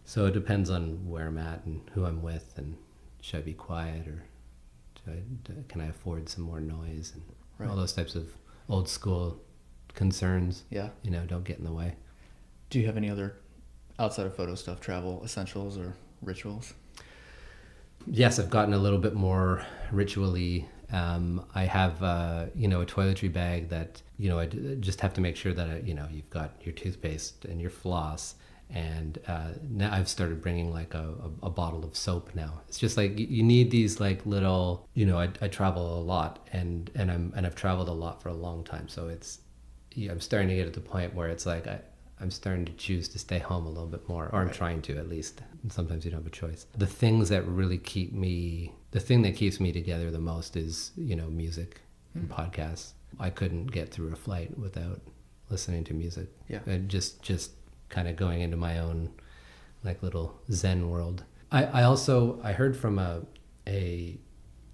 So it depends on where I'm at and who I'm with, and should I be quiet, or can I afford some more noise, and all those types of old school concerns. Yeah. Don't get in the way. Do you have any other, outside of photo stuff, travel essentials or rituals? Yes, I've gotten a little bit more ritually. I have, a toiletry bag that, I just have to make sure that, you've got your toothpaste and your floss. And now I've started bringing like a bottle of soap now. It's just like you need these like little, I travel a lot, and I've traveled a lot for a long time. So I'm starting to get at the point where it's like I'm starting to choose to stay home a little bit more, or I'm trying to, at least. And sometimes you don't have a choice. The thing that keeps me together the most is, music and podcasts. I couldn't get through a flight without listening to music. Yeah. And just kind of going into my own like little Zen world. I heard from a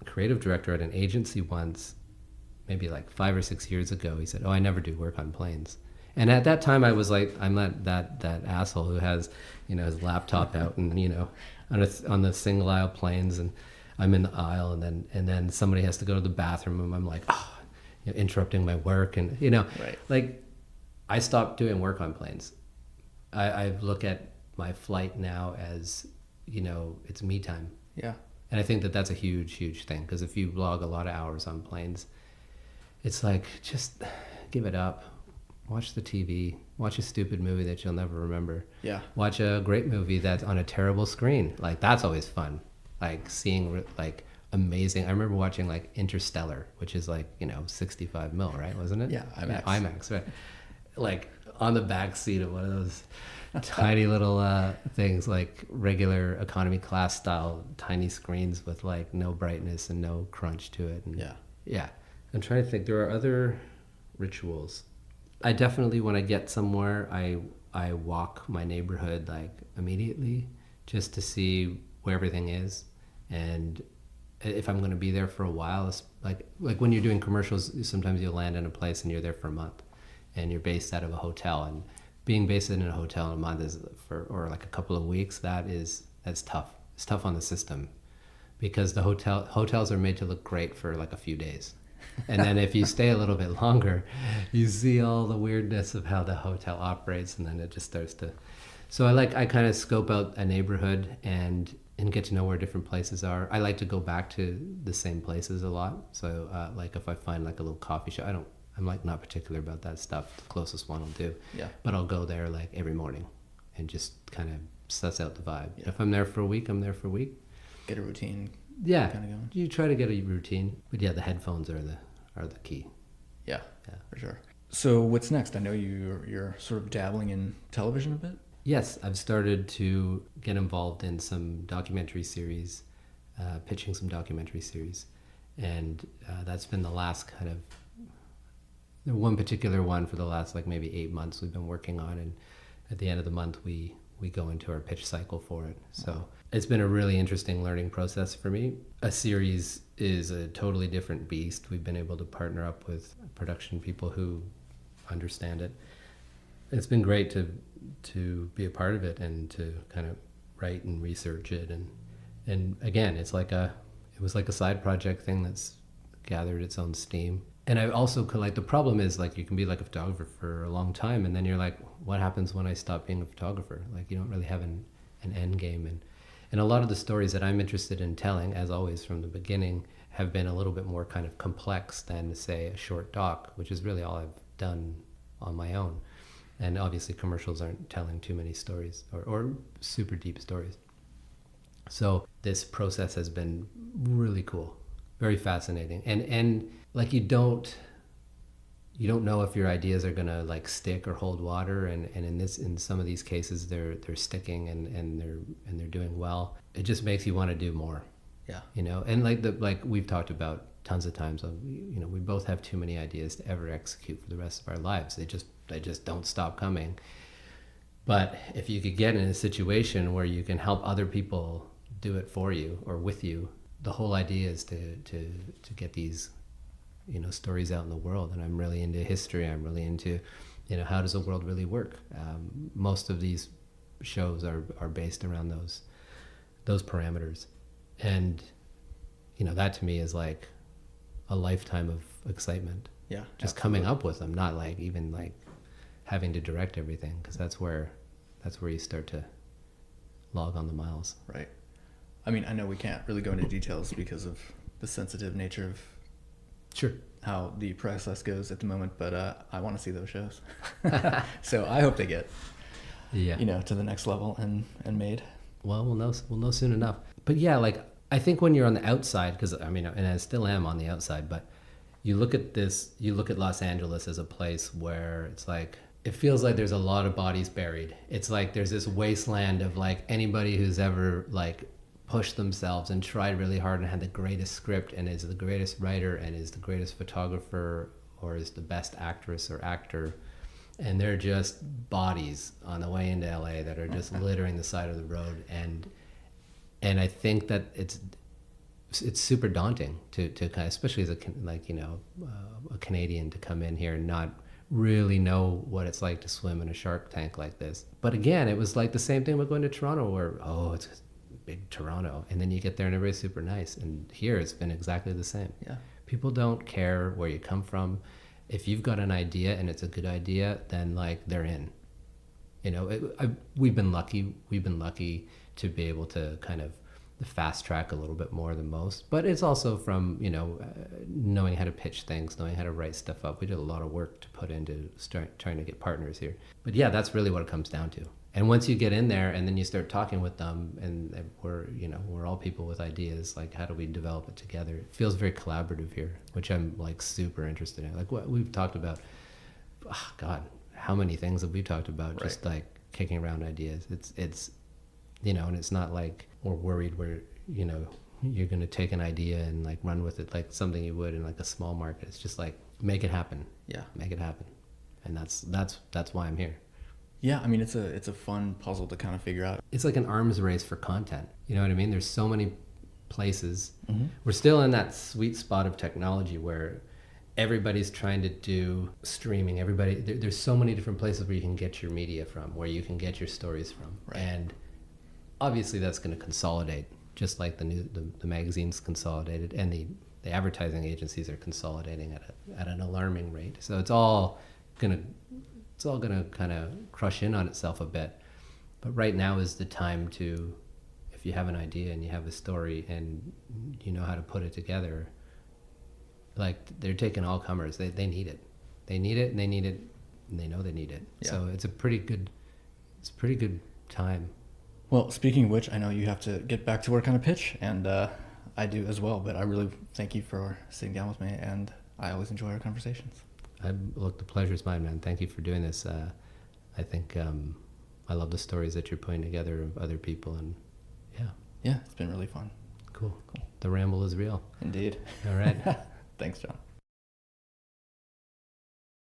creative director at an agency once maybe like 5 or 6 years ago, he said, "Oh, I never do work on planes." And at that time, I was like, I'm not that asshole who has, his laptop out and on the single aisle planes, and I'm in the aisle, and then somebody has to go to the bathroom, and I'm like, interrupting my work, and Right. like I stopped doing work on planes. I look at my flight now as it's me time. Yeah. And I think that that's a huge thing, because if you log a lot of hours on planes, it's like, just give it up. Watch the TV. Watch a stupid movie that you'll never remember. Yeah. Watch a great movie that's on a terrible screen. Like, that's always fun. Like, seeing like amazing. I remember watching like Interstellar, which is like 65 mil, right? Wasn't it? Yeah, IMAX. IMAX, right? Like on the back seat of one of those tiny little things, like regular economy class style tiny screens with like no brightness and no crunch to it. And yeah. I'm trying to think. There are other rituals. I definitely, when I get somewhere, I walk my neighborhood like immediately, just to see where everything is, and if I'm going to be there for a while. It's like when you're doing commercials, sometimes you'll land in a place and you're there for a month, and you're based out of a hotel. And being based in a hotel in a month or like a couple of weeks, that's tough. It's tough on the system, because the hotels are made to look great for like a few days. And then if you stay a little bit longer, you see all the weirdness of how the hotel operates, and then it just starts to. So I kind of scope out a neighborhood and get to know where different places are. I like to go back to the same places a lot. So like if I find like a little coffee shop, I'm like not particular about that stuff. The closest one will do. Yeah. But I'll go there like every morning and just kind of suss out the vibe. Yeah. If I'm there for a week, I'm there for a week. Get a routine. Yeah, Kind of going. you try to get a routine, but yeah, the headphones are the key. Yeah. Yeah. For sure. So what's next? I know you're sort of dabbling in television a bit. Yes, I've started to get involved in some documentary series, pitching some documentary series, and that's been the last kind of the one particular one for the last like maybe 8 months we've been working on, and at the end of the month we go into our pitch cycle for it. So it's been a really interesting learning process for me. A series is a totally different beast. We've been able to partner up with production people who understand it. It's been great to be a part of it and to kind of write and research it, and again, it was like a side project thing that's gathered its own steam. And I also the problem is like you can be like a photographer for a long time, and then you're like, what happens when I stop being a photographer? Like you don't really have an end game. And a lot of the stories that I'm interested in telling, as always from the beginning, have been a little bit more kind of complex than, say, a short doc, which is really all I've done on my own. And obviously commercials aren't telling too many stories or super deep stories. So this process has been really cool, very fascinating. And like you don't know if your ideas are gonna like stick or hold water, and in some of these cases they're sticking and they're doing well. It just makes you want to do more. Yeah. And like we've talked about tons of times, we both have too many ideas to ever execute for the rest of our lives. They just don't stop coming. But if you could get in a situation where you can help other people do it for you or with you, the whole idea is to get these stories out in the world. And I'm really into history. I'm really into how does the world really work. Most of these shows are based around those parameters, and that to me is like a lifetime of excitement. Yeah. Just absolutely. coming up with them, not like even like having to direct everything, because that's where you start to log on the miles. Right. I mean, I know we can't really go into details because of the sensitive nature of Sure. how the process goes at the moment, but I want to see those shows. So I hope they get to the next level and made. Well, we'll know soon enough. But yeah, like I think when you're on the outside, because I mean, and I still am on the outside, but you look at Los Angeles as a place where it's like, it feels like there's a lot of bodies buried. It's like there's this wasteland of like anybody who's ever like pushed themselves and tried really hard and had the greatest script and is the greatest writer and is the greatest photographer or is the best actress or actor, and they're just bodies on the way into LA that are just littering the side of the road. And I think that it's it's super daunting to kind of, especially as a Canadian, to come in here and not really know what it's like to swim in a shark tank like this. But again, it was like the same thing with going to Toronto, where it's big Toronto, and then you get there and everybody's super nice. And here it's been exactly the same. Yeah. People don't care where you come from. If you've got an idea and it's a good idea, then like they're in. You know, we've been lucky. We've been lucky to be able to kind of fast track a little bit more than most. But it's also from, knowing how to pitch things, knowing how to write stuff up. We did a lot of work to put into trying to get partners here. But yeah, that's really what it comes down to. And once you get in there and then you start talking with them, and we're all people with ideas, like how do we develop it together? It feels very collaborative here, which I'm like super interested in. Like what we've talked about, God, how many things have we talked about? Right. Just like kicking around ideas. It's and it's not like we're worried where, you're going to take an idea and like run with it like something you would in like a small market. It's just like, make it happen. Yeah. Make it happen. And that's why I'm here. Yeah, I mean, it's a fun puzzle to kind of figure out. It's like an arms race for content. You know what I mean? There's so many places. Mm-hmm. We're still in that sweet spot of technology where everybody's trying to do streaming. There's so many different places where you can get your media from, where you can get your stories from. Right. And obviously that's going to consolidate, just like the magazines consolidated, and the advertising agencies are consolidating at an alarming rate. So it's all gonna kind of crush in on itself a bit. But right now is the time to, if you have an idea and you have a story and you know how to put it together, like they're taking all comers. They need it. They need it, and they need it, and they know they need it. Yeah. So it's a pretty good time. Well, speaking of which, I know you have to get back to work on a pitch, and I do as well, but I really thank you for sitting down with me, and I always enjoy our conversations. The pleasure's mine, man. Thank you for doing this. I think I love the stories that you're putting together of other people, and yeah, it's been really fun. Cool. The ramble is real. Indeed. All right. Thanks, John.